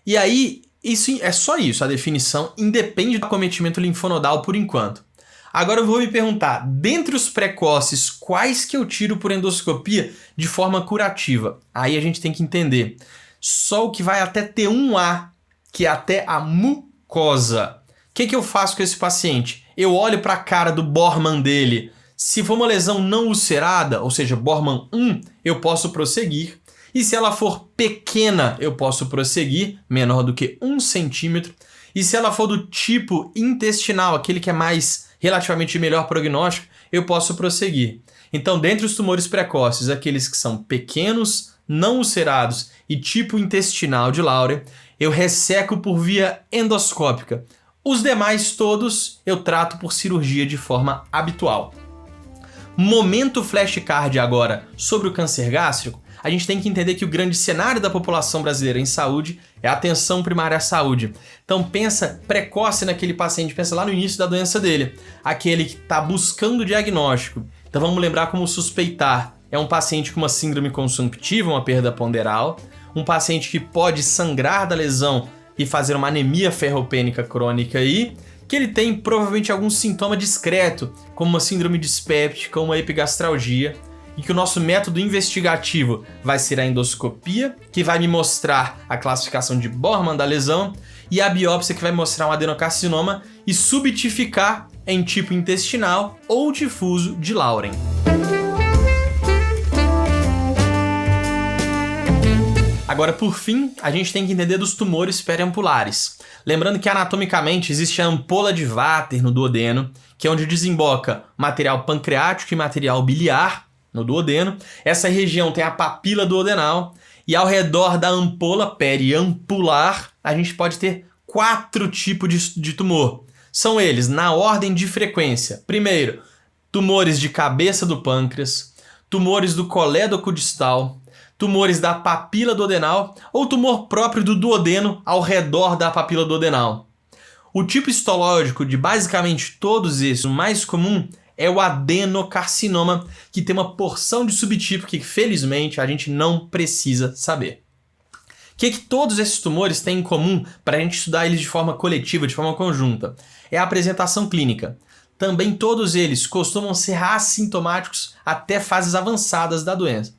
E aí, isso é só isso, a definição independe do acometimento linfonodal por enquanto. Agora eu vou me perguntar, dentre os precoces, quais que eu tiro por endoscopia de forma curativa? Aí a gente tem que entender, só o que vai até T1A, que é até a mucosa. O que eu faço com esse paciente? Eu olho para a cara do Bormann dele. Se for uma lesão não ulcerada, ou seja, Bormann 1, eu posso prosseguir. E se ela for pequena, eu posso prosseguir, menor do que 1 centímetro. E se ela for do tipo intestinal, aquele que é mais relativamente melhor prognóstico, eu posso prosseguir. Então, dentre os tumores precoces, aqueles que são pequenos, não ulcerados e tipo intestinal de Lauren, eu resseco por via endoscópica. Os demais todos eu trato por cirurgia de forma habitual. Momento flashcard agora sobre o câncer gástrico, a gente tem que entender que o grande cenário da população brasileira em saúde é a atenção primária à saúde. Então pensa precoce naquele paciente, pensa lá no início da doença dele, aquele que está buscando diagnóstico. Então vamos lembrar como suspeitar. É um paciente com uma síndrome consumptiva, uma perda ponderal, um paciente que pode sangrar da lesão e fazer uma anemia ferropênica crônica aí, que ele tem provavelmente algum sintoma discreto, como uma síndrome dispéptica ou uma epigastralgia, e que o nosso método investigativo vai ser a endoscopia, que vai me mostrar a classificação de Bormann da lesão, e a biópsia, que vai mostrar um adenocarcinoma e subtificar em tipo intestinal ou difuso de Lauren. Agora, por fim, a gente tem que entender dos tumores periampulares. Lembrando que anatomicamente existe a ampola de Vater no duodeno, que é onde desemboca material pancreático e material biliar, no duodeno. Essa região tem a papila duodenal e ao redor da ampola periampular a gente pode ter 4 tipos de tumor. São eles, na ordem de frequência. Primeiro, tumores de cabeça do pâncreas, tumores do colédoco distal, tumores da papila duodenal ou tumor próprio do duodeno ao redor da papila duodenal. O tipo histológico de basicamente todos esses, o mais comum, é o adenocarcinoma, que tem uma porção de subtipo que, felizmente, a gente não precisa saber. O que todos esses tumores têm em comum para a gente estudar eles de forma coletiva, de forma conjunta? É a apresentação clínica. Também todos eles costumam ser assintomáticos até fases avançadas da doença.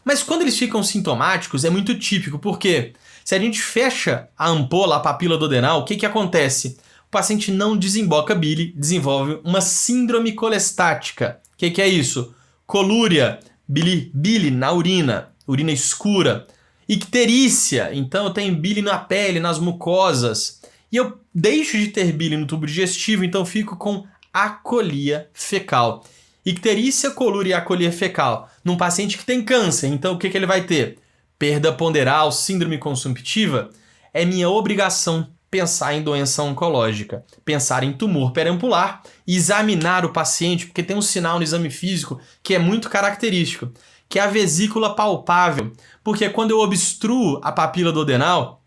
Mas quando eles ficam sintomáticos é muito típico, porque se a gente fecha a ampola, a papila duodenal, o que acontece? O paciente não desemboca bile, desenvolve uma síndrome colestática. O que é isso? Colúria, bile na urina escura. Icterícia, então eu tenho bile na pele, nas mucosas. E eu deixo de ter bile no tubo digestivo, então fico com acolia fecal. Icterícia, colúria e acolia fecal. Num paciente que tem câncer, então o que ele vai ter? Perda ponderal, síndrome consumptiva? É minha obrigação pensar em doença oncológica, pensar em tumor periampular e examinar o paciente, porque tem um sinal no exame físico que é muito característico, que é a vesícula palpável. Porque quando eu obstruo a papila duodenal,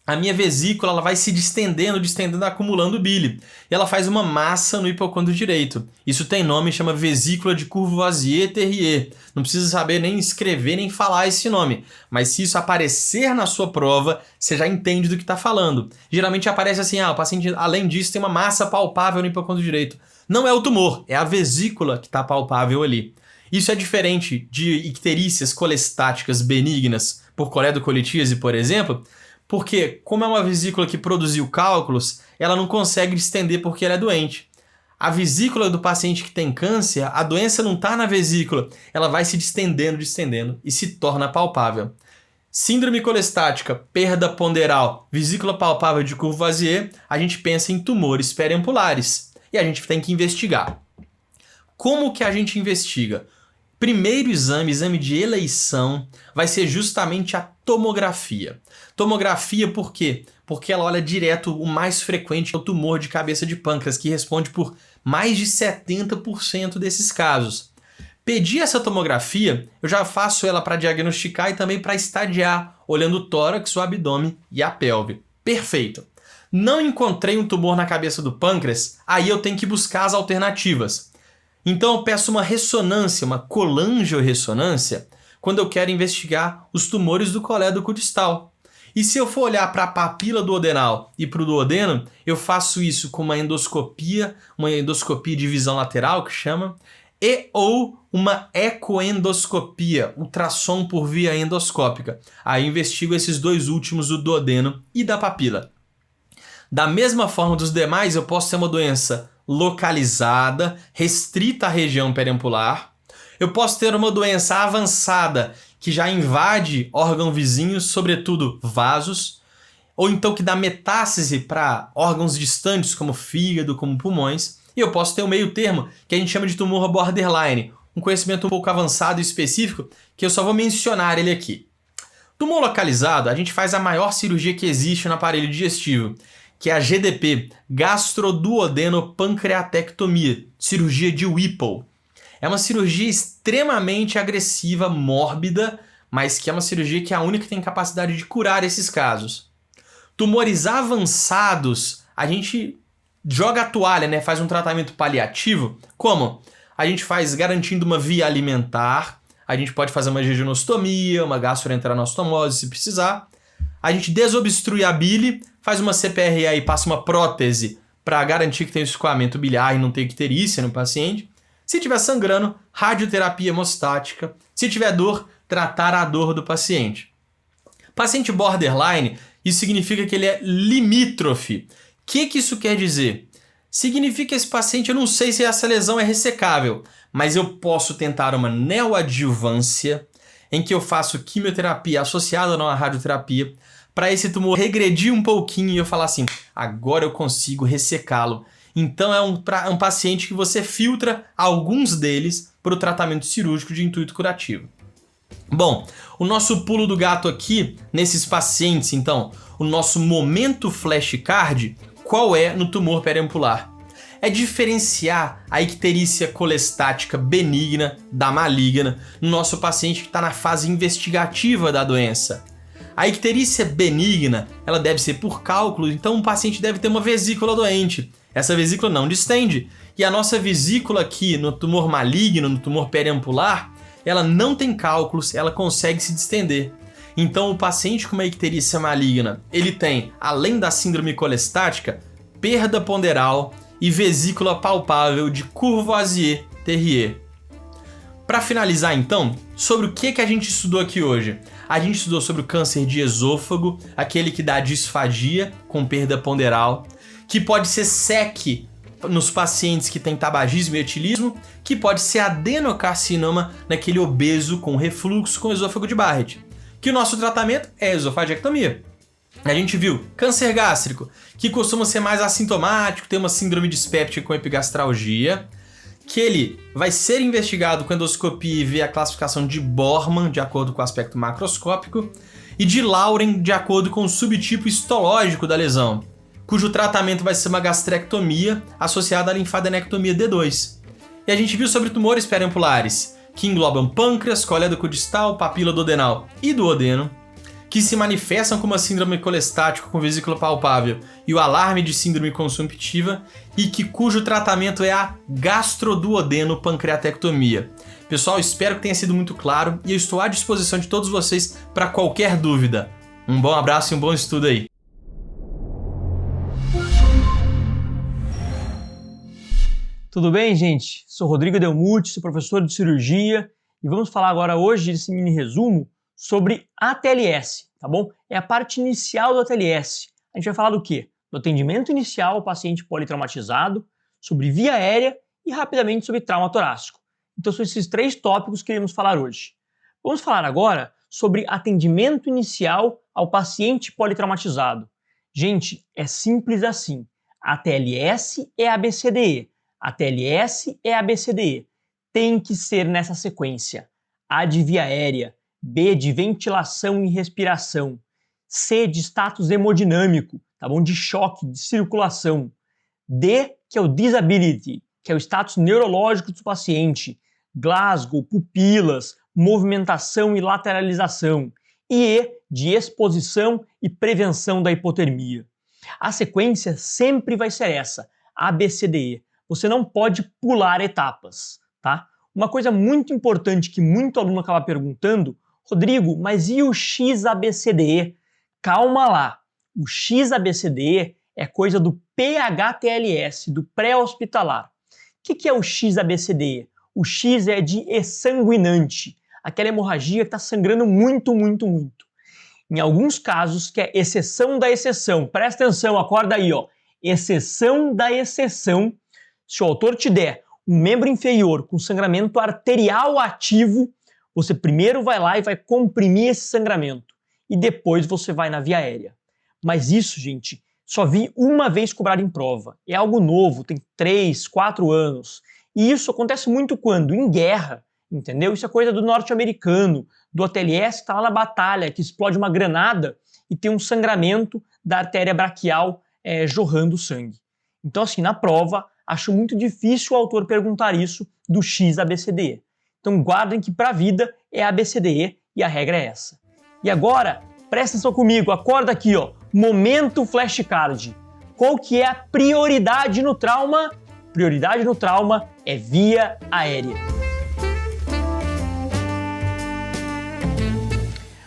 a minha vesícula ela vai se distendendo, acumulando bile. E ela faz uma massa no hipocôndrio direito. Isso tem nome, chama vesícula de Courvoisier-Terrier. Não precisa saber nem escrever, nem falar esse nome. Mas se isso aparecer na sua prova, você já entende do que está falando. Geralmente aparece assim, o paciente, além disso, tem uma massa palpável no hipocôndrio direito. Não é o tumor, é a vesícula que está palpável ali. Isso é diferente de icterícias colestáticas benignas por coledocolitíase, por exemplo, porque, como é uma vesícula que produziu cálculos, ela não consegue distender porque ela é doente. A vesícula do paciente que tem câncer, a doença não está na vesícula, ela vai se distendendo e se torna palpável. Síndrome colestática, perda ponderal, vesícula palpável de Courvoisier, a gente pensa em tumores periampulares e a gente tem que investigar. Como que a gente investiga? Primeiro exame de eleição, vai ser justamente a tomografia. Tomografia por quê? Porque ela olha direto, o mais frequente é o tumor de cabeça de pâncreas, que responde por mais de 70% desses casos. Pedir essa tomografia, eu já faço ela para diagnosticar e também para estadiar, olhando o tórax, o abdômen e a pelve. Perfeito. Não encontrei um tumor na cabeça do pâncreas, aí eu tenho que buscar as alternativas. Então eu peço uma ressonância, uma colangiorressonância, quando eu quero investigar os tumores do colédoco distal. E se eu for olhar para a papila duodenal e para o duodeno, eu faço isso com uma endoscopia de visão lateral, que chama, e ou uma ecoendoscopia, ultrassom por via endoscópica. Aí eu investigo esses dois últimos, do duodeno e da papila. Da mesma forma dos demais, eu posso ter uma doença localizada, restrita à região periampular. Eu posso ter uma doença avançada que já invade órgãos vizinhos, sobretudo vasos, ou então que dá metástase para órgãos distantes como fígado, como pulmões. E eu posso ter um meio termo que a gente chama de tumor borderline, um conhecimento um pouco avançado e específico que eu só vou mencionar ele aqui. Tumor localizado, a gente faz a maior cirurgia que existe no aparelho digestivo, que é a GDP, gastroduodenopancreatectomia, cirurgia de Whipple. É uma cirurgia extremamente agressiva, mórbida, mas que é uma cirurgia que é a única que tem capacidade de curar esses casos. Tumores avançados, a gente joga a toalha, né? Faz um tratamento paliativo. Como? A gente faz garantindo uma via alimentar, a gente pode fazer uma jejunostomia, uma gastroenteroanastomose se precisar. A gente desobstrui a bile, faz uma CPRA e passa uma prótese para garantir que tem o escoamento biliar e não tem icterícia no paciente. Se tiver sangrando, radioterapia hemostática. Se tiver dor, tratar a dor do paciente. Paciente borderline, isso significa que ele é limítrofe. O que isso quer dizer? Significa que esse paciente, eu não sei se essa lesão é ressecável, mas eu posso tentar uma neoadjuvância, em que eu faço quimioterapia associada a uma radioterapia, para esse tumor regredir um pouquinho e eu falar assim, agora eu consigo ressecá-lo. Então é um paciente que você filtra alguns deles para o tratamento cirúrgico de intuito curativo. Bom, o nosso pulo do gato aqui, nesses pacientes, então, o nosso momento flashcard, qual é no tumor periampular? É diferenciar a icterícia colestática benigna da maligna no nosso paciente que está na fase investigativa da doença. A icterícia benigna, ela deve ser por cálculo, então o paciente deve ter uma vesícula doente. Essa vesícula não distende. E a nossa vesícula aqui no tumor maligno, no tumor periampular, ela não tem cálculos, ela consegue se distender. Então o paciente com uma icterícia maligna, ele tem, além da síndrome colestática, perda ponderal e vesícula palpável de Courvoisier-Terrier. Para finalizar então, sobre o que a gente estudou aqui hoje? A gente estudou sobre o câncer de esôfago, aquele que dá disfagia com perda ponderal, que pode ser SEC nos pacientes que têm tabagismo e etilismo, que pode ser adenocarcinoma naquele obeso com refluxo com esôfago de Barrett. Que o nosso tratamento é a esofagectomia. A gente viu câncer gástrico, que costuma ser mais assintomático, tem uma síndrome dispéptica com epigastralgia, que ele vai ser investigado com endoscopia e ver a classificação de Bormann, de acordo com o aspecto macroscópico, e de Lauren, de acordo com o subtipo histológico da lesão, cujo tratamento vai ser uma gastrectomia associada à linfadenectomia D2. E a gente viu sobre tumores periampulares, que englobam pâncreas, cóledo distal, papila duodenal e duodeno, que se manifestam como a síndrome colestática com vesícula palpável e o alarme de síndrome consumptiva e cujo tratamento é a gastroduodeno-pancreatectomia. Pessoal, espero que tenha sido muito claro e eu estou à disposição de todos vocês para qualquer dúvida. Um bom abraço e um bom estudo aí. Tudo bem, gente? Sou Rodrigo Delmuth, sou professor de cirurgia e vamos falar agora hoje desse mini resumo sobre ATLS, tá bom? É a parte inicial do ATLS. A gente vai falar do quê? Do atendimento inicial ao paciente politraumatizado, sobre via aérea e rapidamente sobre trauma torácico. Então são esses 3 tópicos que iremos falar hoje. Vamos falar agora sobre atendimento inicial ao paciente politraumatizado. Gente, é simples assim. ATLS é ABCDE. ATLS é ABCDE. Tem que ser nessa sequência. A de via aérea, B de ventilação e respiração, C de status hemodinâmico, tá bom? De choque, de circulação, D, que é o disability, que é o status neurológico do paciente, Glasgow, pupilas, movimentação e lateralização, e E de exposição e prevenção da hipotermia. A sequência sempre vai ser essa, ABCDE. Você não pode pular etapas, tá? Uma coisa muito importante que muito aluno acaba perguntando: Rodrigo, mas e o XABCDE? Calma lá, o XABCDE é coisa do PHTLS, do pré-hospitalar. O que é o XABCDE? O X é de exsanguinante, aquela hemorragia que está sangrando muito, muito, muito. Em alguns casos, que é exceção da exceção, presta atenção, acorda aí, ó. Exceção da exceção, se o autor te der um membro inferior com sangramento arterial ativo, você primeiro vai lá e vai comprimir esse sangramento e depois você vai na via aérea. Mas isso, gente, só vi uma vez cobrado em prova. É algo novo, tem 3, 4 anos. E isso acontece muito quando? Em guerra, entendeu? Isso é coisa do norte-americano, do ATLS que está lá na batalha, que explode uma granada e tem um sangramento da artéria braquial jorrando sangue. Então, assim, na prova, acho muito difícil o autor perguntar isso do XABCDE. Então guardem que para a vida é ABCDE e a regra é essa. E agora, presta atenção comigo, acorda aqui, ó. Momento flashcard. Qual que é a prioridade no trauma? Prioridade no trauma é via aérea.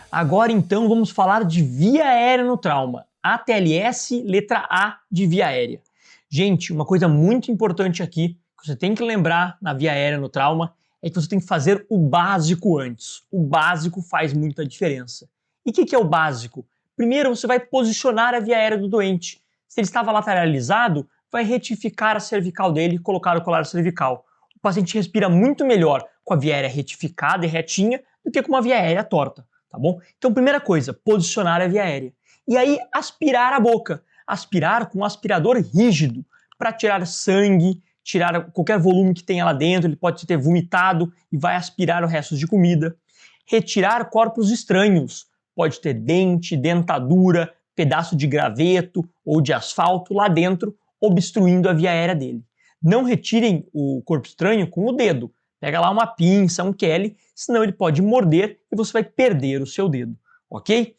Agora então vamos falar de via aérea no trauma. ATLS, letra A de via aérea. Gente, uma coisa muito importante aqui, que você tem que lembrar na via aérea no trauma, é que você tem que fazer o básico antes. O básico faz muita diferença. E o que é o básico? Primeiro, você vai posicionar a via aérea do doente. Se ele estava lateralizado, vai retificar a cervical dele e colocar o colar cervical. O paciente respira muito melhor com a via aérea retificada e retinha do que com uma via aérea torta, tá bom? Então, primeira coisa, posicionar a via aérea. E aí, aspirar a boca. Aspirar com um aspirador rígido para tirar sangue, tirar qualquer volume que tenha lá dentro, ele pode ter vomitado e vai aspirar os restos de comida. Retirar corpos estranhos, pode ter dente, dentadura, pedaço de graveto ou de asfalto lá dentro, obstruindo a via aérea dele. Não retirem o corpo estranho com o dedo. Pega lá uma pinça, um Kelly, senão ele pode morder e você vai perder o seu dedo, ok?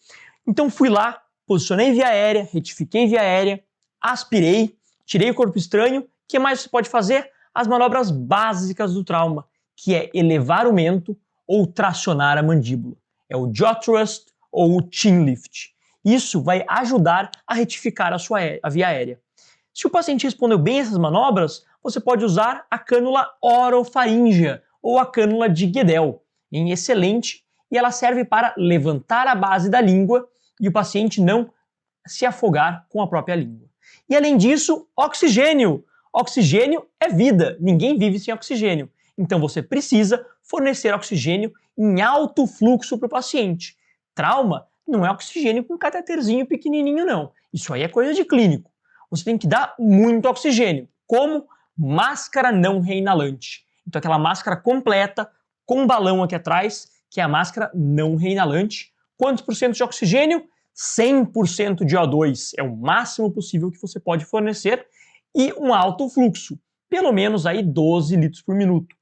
Então fui lá, posicionei via aérea, retifiquei via aérea, aspirei, tirei o corpo estranho. O que mais você pode fazer? As manobras básicas do trauma, que é elevar o mento ou tracionar a mandíbula. É o jaw thrust ou o chin lift. Isso vai ajudar a retificar a via aérea. Se o paciente respondeu bem essas manobras, você pode usar a cânula orofaríngea ou a cânula de Guedel, em excelente, e ela serve para levantar a base da língua e o paciente não se afogar com a própria língua. E além disso, oxigênio. Oxigênio é vida, ninguém vive sem oxigênio. Então você precisa fornecer oxigênio em alto fluxo para o paciente. Trauma não é oxigênio com cateterzinho pequenininho não. Isso aí é coisa de clínico. Você tem que dar muito oxigênio. Como? Máscara não reinalante. Então aquela máscara completa com um balão aqui atrás, que é a máscara não reinalante. Quantos por cento de oxigênio? 100% de O2. É o máximo possível que você pode fornecer. E um alto fluxo. Pelo menos aí 12 litros por minuto.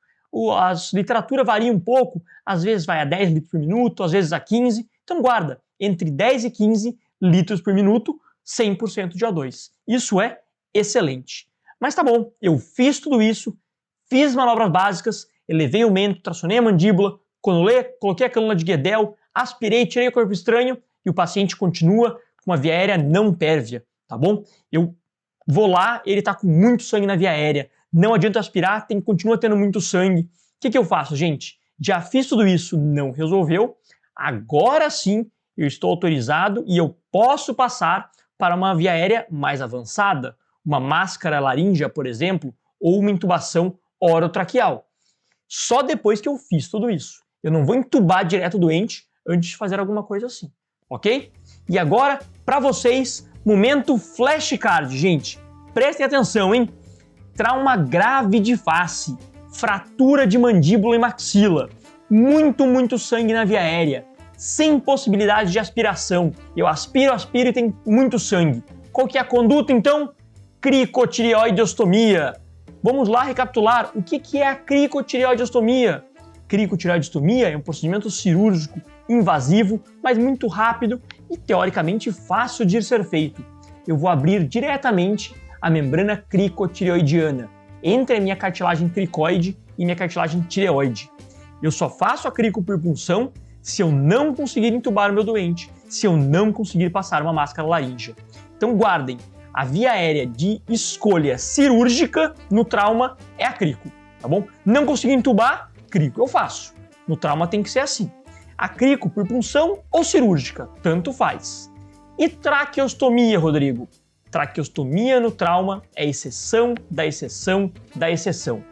A literatura varia um pouco. Às vezes vai a 10 litros por minuto, às vezes a 15. Então guarda, entre 10 e 15 litros por minuto, 100% de O2. Isso é excelente. Mas tá bom, eu fiz tudo isso, fiz manobras básicas, elevei o mento, tracionei a mandíbula, coloquei a cânula de Guedel, aspirei, tirei o corpo estranho e o paciente continua com uma via aérea não pérvia, tá bom? Eu vou lá, ele tá com muito sangue na via aérea, não adianta aspirar, continua tendo muito sangue. O que eu faço, gente? Já fiz tudo isso, não resolveu, agora sim eu estou autorizado e eu posso passar para uma via aérea mais avançada, uma máscara laríngea, por exemplo, ou uma intubação orotraqueal. Só depois que eu fiz tudo isso. Eu não vou entubar direto o doente antes de fazer alguma coisa assim, ok? E agora, para vocês, momento flashcard, gente. Prestem atenção, hein? Trauma grave de face, fratura de mandíbula e maxila, muito sangue na via aérea, sem possibilidade de aspiração. Eu aspiro e tem muito sangue. Qual que é a conduta, então? Cricotireoideostomia. Vamos lá recapitular. O que é a cricotireoideostomia? Cricotireoideostomia é um procedimento cirúrgico invasivo, mas muito rápido e teoricamente fácil de ser feito. Eu vou abrir diretamente a membrana cricotireoidiana entre a minha cartilagem cricoide e minha cartilagem tireoide. Eu só faço a crico por punção se eu não conseguir entubar o meu doente, se eu não conseguir passar uma máscara laríngea. Então guardem, a via aérea de escolha cirúrgica no trauma é a crico, tá bom? Não consegui entubar, crico eu faço. No trauma tem que ser assim. A crico por punção ou cirúrgica, tanto faz. E traqueostomia, Rodrigo? Traqueostomia no trauma é exceção da exceção da exceção.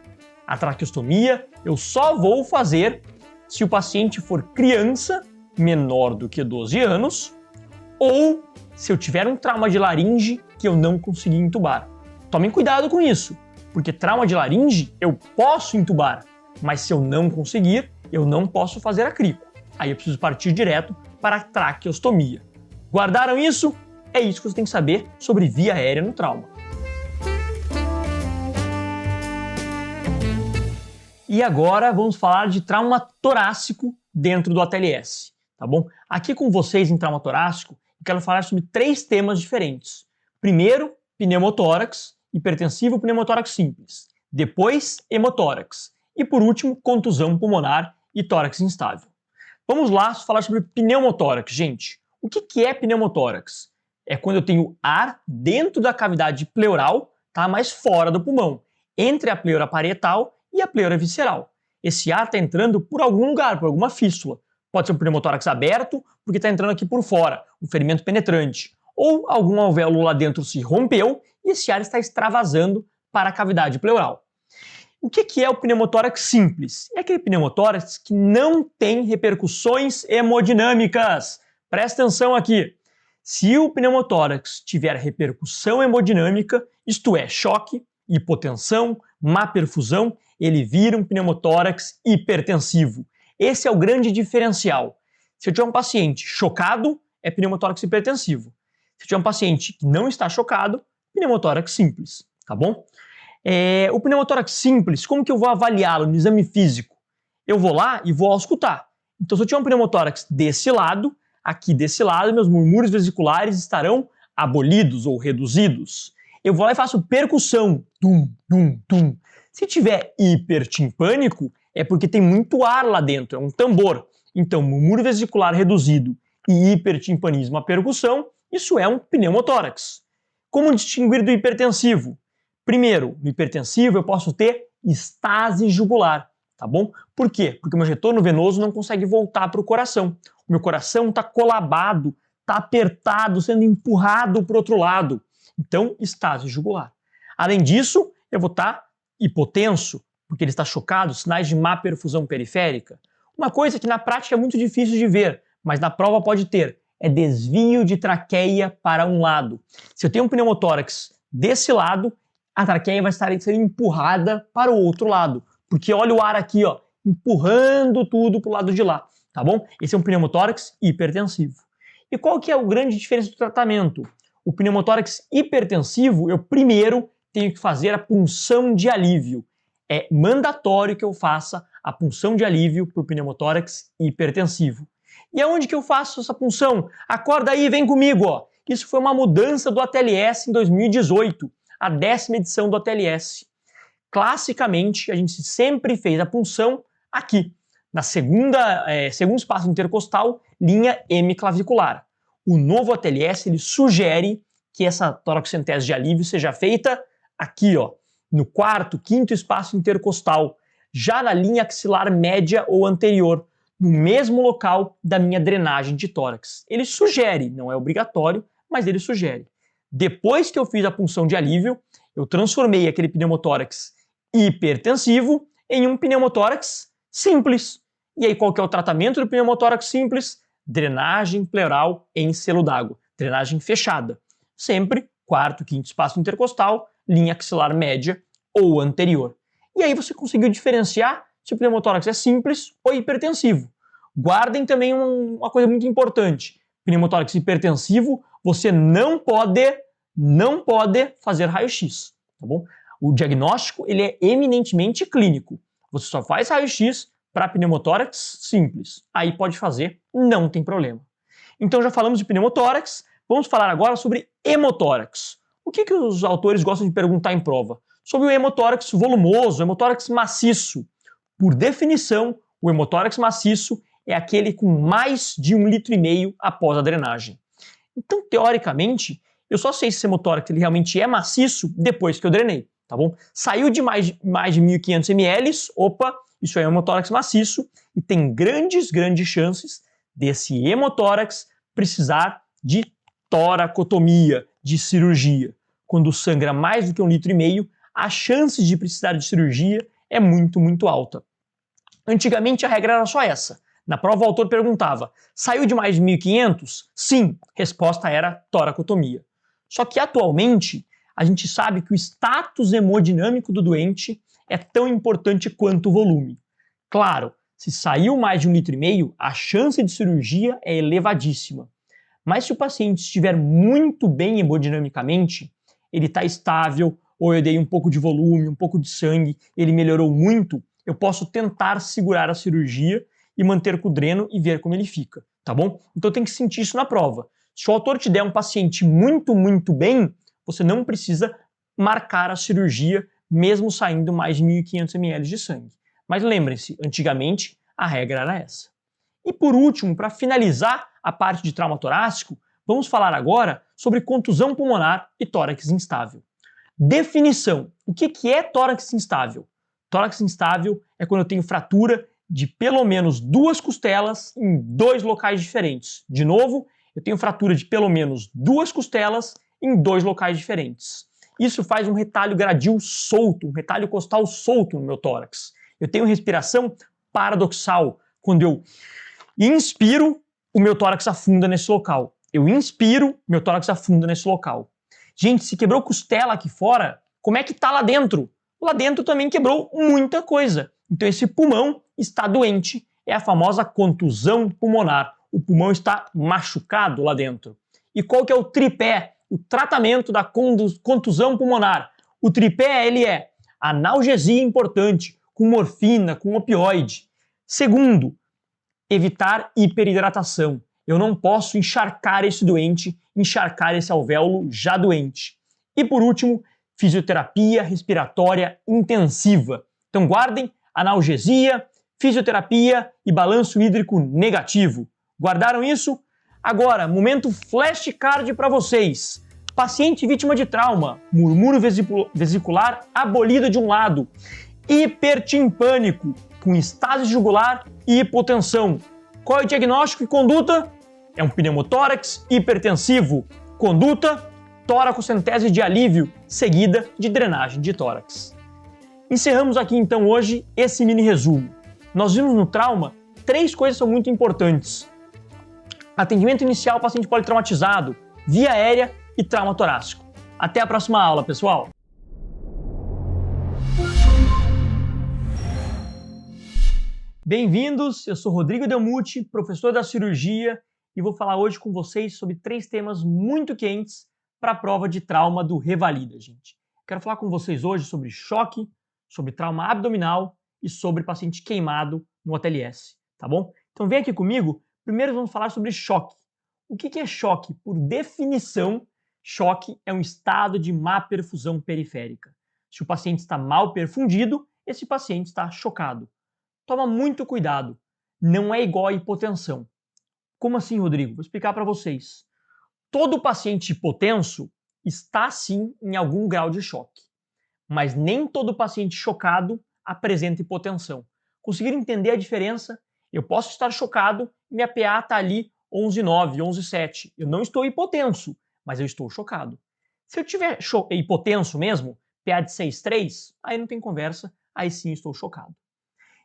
A traqueostomia eu só vou fazer se o paciente for criança, menor do que 12 anos, ou se eu tiver um trauma de laringe que eu não consegui entubar. Tomem cuidado com isso, porque trauma de laringe eu posso entubar, mas se eu não conseguir, eu não posso fazer a crico. Aí eu preciso partir direto para a traqueostomia. Guardaram isso? É isso que você tem que saber sobre via aérea no trauma. E agora vamos falar de trauma torácico dentro do ATLS, tá bom? Aqui com vocês em trauma torácico, eu quero falar sobre 3 temas diferentes. Primeiro, pneumotórax, hipertensivo pneumotórax simples. Depois, hemotórax. E por último, contusão pulmonar e tórax instável. Vamos lá falar sobre pneumotórax, gente. O que é pneumotórax? É quando eu tenho ar dentro da cavidade pleural, tá? Mas fora do pulmão, entre a pleura parietal e a pleura visceral. Esse ar está entrando por algum lugar, por alguma fístula. Pode ser um pneumotórax aberto, porque está entrando aqui por fora, um ferimento penetrante. Ou algum alvéolo lá dentro se rompeu e esse ar está extravasando para a cavidade pleural. O que é o pneumotórax simples? É aquele pneumotórax que não tem repercussões hemodinâmicas. Presta atenção aqui. Se o pneumotórax tiver repercussão hemodinâmica, isto é, choque, hipotensão, má perfusão, ele vira um pneumotórax hipertensivo. Esse é o grande diferencial. Se eu tiver um paciente chocado, é pneumotórax hipertensivo. Se eu tiver um paciente que não está chocado, pneumotórax simples, tá bom? O pneumotórax simples, como que eu vou avaliá-lo no exame físico? Eu vou lá e vou auscultar. Então, se eu tiver um pneumotórax desse lado, aqui desse lado, meus murmúrios vesiculares estarão abolidos ou reduzidos. Eu vou lá e faço percussão. Tum, tum, tum. Se tiver hipertimpânico, é porque tem muito ar lá dentro, é um tambor. Então, murmúrio vesicular reduzido e hipertimpanismo à percussão, isso é um pneumotórax. Como distinguir do hipertensivo? Primeiro, no hipertensivo eu posso ter estase jugular, tá bom? Por quê? Porque o meu retorno venoso não consegue voltar para o coração. O meu coração está colabado, está apertado, sendo empurrado para o outro lado. Então, estase jugular. Além disso, eu vou estar hipotenso, porque ele está chocado, sinais de má perfusão periférica. Uma coisa que na prática é muito difícil de ver, mas na prova pode ter, é desvio de traqueia para um lado. Se eu tenho um pneumotórax desse lado, a traqueia vai estar sendo empurrada para o outro lado, porque olha o ar aqui, ó, empurrando tudo para o lado de lá, tá bom? Esse é um pneumotórax hipertensivo. E qual que é a grande diferença do tratamento? O pneumotórax hipertensivo, eu primeiro tenho que fazer a punção de alívio. É mandatório que eu faça a punção de alívio para o pneumotórax hipertensivo. E aonde que eu faço essa punção? Acorda aí, vem comigo, ó. Isso foi uma mudança do ATLS em 2018, a 10ª edição do ATLS. Classicamente, a gente sempre fez a punção aqui, na segundo espaço intercostal, linha hemiclavicular. O novo ATLS, ele sugere que essa toracocentese de alívio seja feita aqui, ó, no 4º, 5º espaço intercostal, já na linha axilar média ou anterior, no mesmo local da minha drenagem de tórax. Ele sugere, não é obrigatório, mas ele sugere. Depois que eu fiz a punção de alívio, eu transformei aquele pneumotórax hipertensivo em um pneumotórax simples. E aí qual que é o tratamento do pneumotórax simples? Drenagem pleural em selo d'água, drenagem fechada. Sempre 4º, 5º espaço intercostal, linha axilar média ou anterior. E aí você conseguiu diferenciar se o pneumotórax é simples ou hipertensivo. Guardem também uma coisa muito importante. Pneumotórax hipertensivo, você não pode fazer raio-x, tá bom? O diagnóstico ele é eminentemente clínico. Você só faz raio-x para pneumotórax simples. Aí pode fazer, não tem problema. Então já falamos de pneumotórax, vamos falar agora sobre hemotórax. O que os autores gostam de perguntar em prova? Sobre o hemotórax volumoso, o hemotórax maciço. Por definição, o hemotórax maciço é aquele com mais de 1,5 litro após a drenagem. Então, teoricamente, eu só sei se esse hemotórax ele realmente é maciço depois que eu drenei, tá bom? Saiu de mais de 1.500 ml, opa, isso aí é um hemotórax maciço e tem grandes chances desse hemotórax precisar de toracotomia, de cirurgia. Quando sangra mais do que 1,5 litro, a chance de precisar de cirurgia é muito alta. Antigamente a regra era só essa. Na prova o autor perguntava, saiu de mais de 1.500? Sim, resposta era toracotomia. Só que atualmente a gente sabe que o status hemodinâmico do doente é tão importante quanto o volume. Claro, se saiu mais de 1,5 litro, a chance de cirurgia é elevadíssima. Mas se o paciente estiver muito bem hemodinamicamente, ele está estável, ou eu dei um pouco de volume, um pouco de sangue, ele melhorou muito, eu posso tentar segurar a cirurgia e manter com o dreno e ver como ele fica, tá bom? Então tem que sentir isso na prova. Se o autor te der um paciente muito bem, você não precisa marcar a cirurgia, mesmo saindo mais de 1.500 ml de sangue. Mas lembrem-se, antigamente a regra era essa. E por último, para finalizar a parte de trauma torácico, vamos falar agora sobre contusão pulmonar e tórax instável. Definição. O que é tórax instável? Tórax instável é quando eu tenho fratura de pelo menos 2 costelas em 2 locais diferentes. De novo, eu tenho fratura de pelo menos 2 costelas em 2 locais diferentes. Isso faz um retalho gradil solto, um retalho costal solto no meu tórax. Eu tenho respiração paradoxal. Quando eu inspiro, o meu tórax afunda nesse local. Eu inspiro, meu tórax afunda nesse local. Gente, se quebrou costela aqui fora, como é que tá lá dentro? lá dentro também quebrou muita coisa. Então esse pulmão está doente, é a famosa contusão pulmonar. O pulmão está machucado lá dentro. E qual que é o tripé, o tratamento da contusão pulmonar? O tripé, ele é analgesia importante, com morfina, com opioide. Segundo, evitar hiperidratação. Eu não posso encharcar esse doente, encharcar esse alvéolo já doente. E por último, fisioterapia respiratória intensiva. Então guardem analgesia, fisioterapia e balanço hídrico negativo. Guardaram isso? Agora, momento flashcard para vocês. Paciente vítima de trauma, murmúrio vesicular abolido de um lado, hipertimpânico, com estase jugular e hipotensão. Qual é o diagnóstico e conduta? É um pneumotórax hipertensivo. Conduta, toracocentese de alívio, seguida de drenagem de tórax. Encerramos aqui então hoje esse mini resumo. Nós vimos no trauma 3 coisas que são muito importantes. Atendimento inicial ao paciente politraumatizado, via aérea e trauma torácico. Até a próxima aula, pessoal! Bem-vindos, eu sou Rodrigo Delmucci, professor da cirurgia, e vou falar hoje com vocês sobre 3 temas muito quentes para a prova de trauma do Revalida, gente. Quero falar com vocês hoje sobre choque, sobre trauma abdominal e sobre paciente queimado no ATLS, tá bom? Então vem aqui comigo, primeiro vamos falar sobre choque. O que é choque? Por definição, choque é um estado de má perfusão periférica. Se o paciente está mal perfundido, esse paciente está chocado. Toma muito cuidado, não é igual a hipotensão. Como assim, Rodrigo? Vou explicar para vocês. Todo paciente hipotenso está sim em algum grau de choque, mas nem todo paciente chocado apresenta hipotensão. Conseguiram entender a diferença? Eu posso estar chocado e minha PA está ali 11,9, 11,7. Eu não estou hipotenso, mas eu estou chocado. Se eu tiver hipotenso mesmo, PA de 6,3, aí não tem conversa, aí sim estou chocado.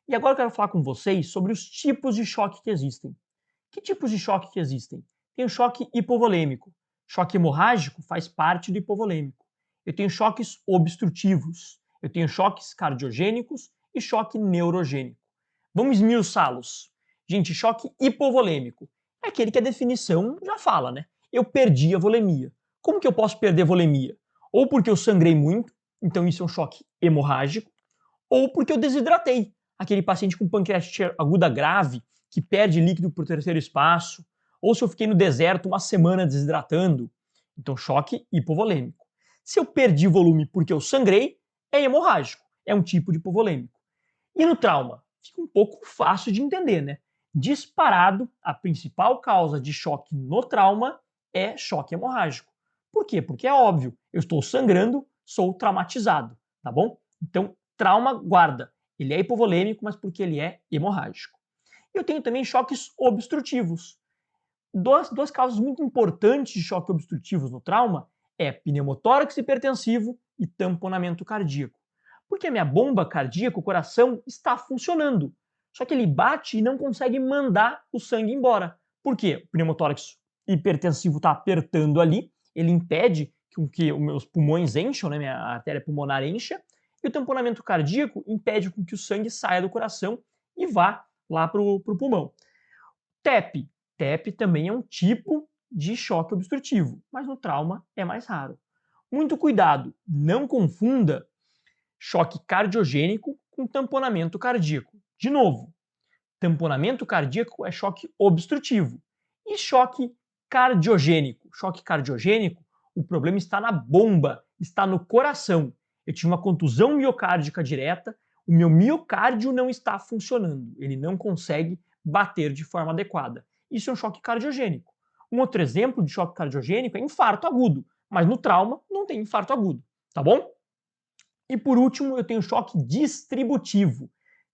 E agora eu quero falar com vocês sobre os tipos de choque que existem. Que tipos de choque que existem? Tem o choque hipovolêmico. Choque hemorrágico faz parte do hipovolêmico. Eu tenho choques obstrutivos. Eu tenho choques cardiogênicos e choque neurogênico. Vamos esmiuçá-los. Gente, choque hipovolêmico é aquele que a definição já fala, né? Eu perdi a volemia. Como que eu posso perder volemia? Ou porque eu sangrei muito, então isso é um choque hemorrágico, ou porque eu desidratei. Aquele paciente com pancreatite aguda grave, que perde líquido por terceiro espaço, ou se eu fiquei no deserto uma semana desidratando. Então, choque hipovolêmico. Se eu perdi volume porque eu sangrei, é hemorrágico, é um tipo de hipovolêmico. E no trauma? Fica um pouco fácil de entender, né? Disparado, a principal causa de choque no trauma é choque hemorrágico. Por quê? Porque é óbvio, eu estou sangrando, sou traumatizado, tá bom? Então, trauma, guarda. Ele é hipovolêmico, mas porque ele é hemorrágico. Eu tenho também choques obstrutivos. Duas causas muito importantes de choque obstrutivos no trauma é pneumotórax hipertensivo e tamponamento cardíaco. Porque a minha bomba cardíaca, o coração, está funcionando. Só que ele bate e não consegue mandar o sangue embora. Por quê? O pneumotórax hipertensivo está apertando ali, ele impede que os meus pulmões encham, né, minha artéria pulmonar encha, e o tamponamento cardíaco impede que o sangue saia do coração e vá lá para o pulmão. TEP. TEP também é um tipo de choque obstrutivo, mas no trauma é mais raro. Muito cuidado, não confunda choque cardiogênico com tamponamento cardíaco. De novo, tamponamento cardíaco é choque obstrutivo. E choque cardiogênico? Choque cardiogênico, o problema está na bomba, está no coração. Eu tive uma contusão miocárdica direta, o meu miocárdio não está funcionando, ele não consegue bater de forma adequada. Isso é um choque cardiogênico. Um outro exemplo de choque cardiogênico é infarto agudo, mas no trauma não tem infarto agudo, tá bom? E por último, eu tenho choque distributivo.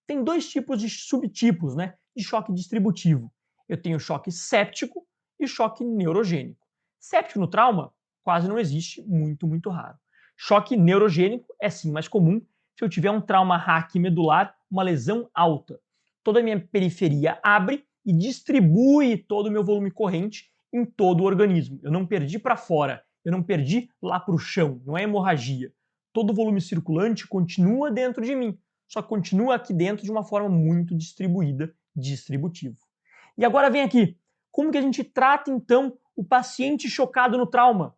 Tem 2 tipos de subtipos, né, de choque distributivo. Eu tenho choque séptico e choque neurogênico. Séptico no trauma quase não existe, muito raro. Choque neurogênico é sim mais comum se eu tiver um trauma raquimedular, uma lesão alta. Toda a minha periferia abre e distribui todo o meu volume corrente em todo o organismo. Eu não perdi para fora, eu não perdi lá para o chão, não é hemorragia. todo o volume circulante continua dentro de mim, só que continua aqui dentro de uma forma muito distribuída, distributivo. E agora vem aqui, como que a gente trata então o paciente chocado no trauma?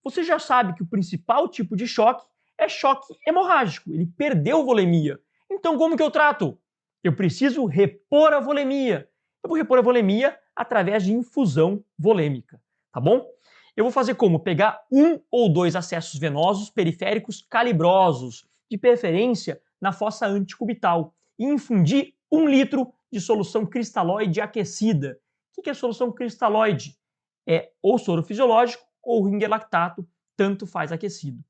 Você já sabe que o principal tipo de choque é choque hemorrágico, ele perdeu volemia. Então como que eu trato? Eu preciso repor a volemia. Eu vou repor a volemia através de infusão volêmica, tá bom? Eu vou fazer como? Pegar 1 ou 2 acessos venosos periféricos calibrosos, de preferência na fossa antecubital, e infundir 1 litro de solução cristalóide aquecida. O que é solução cristalóide? É ou soro fisiológico ou Ringer lactato, tanto faz aquecido.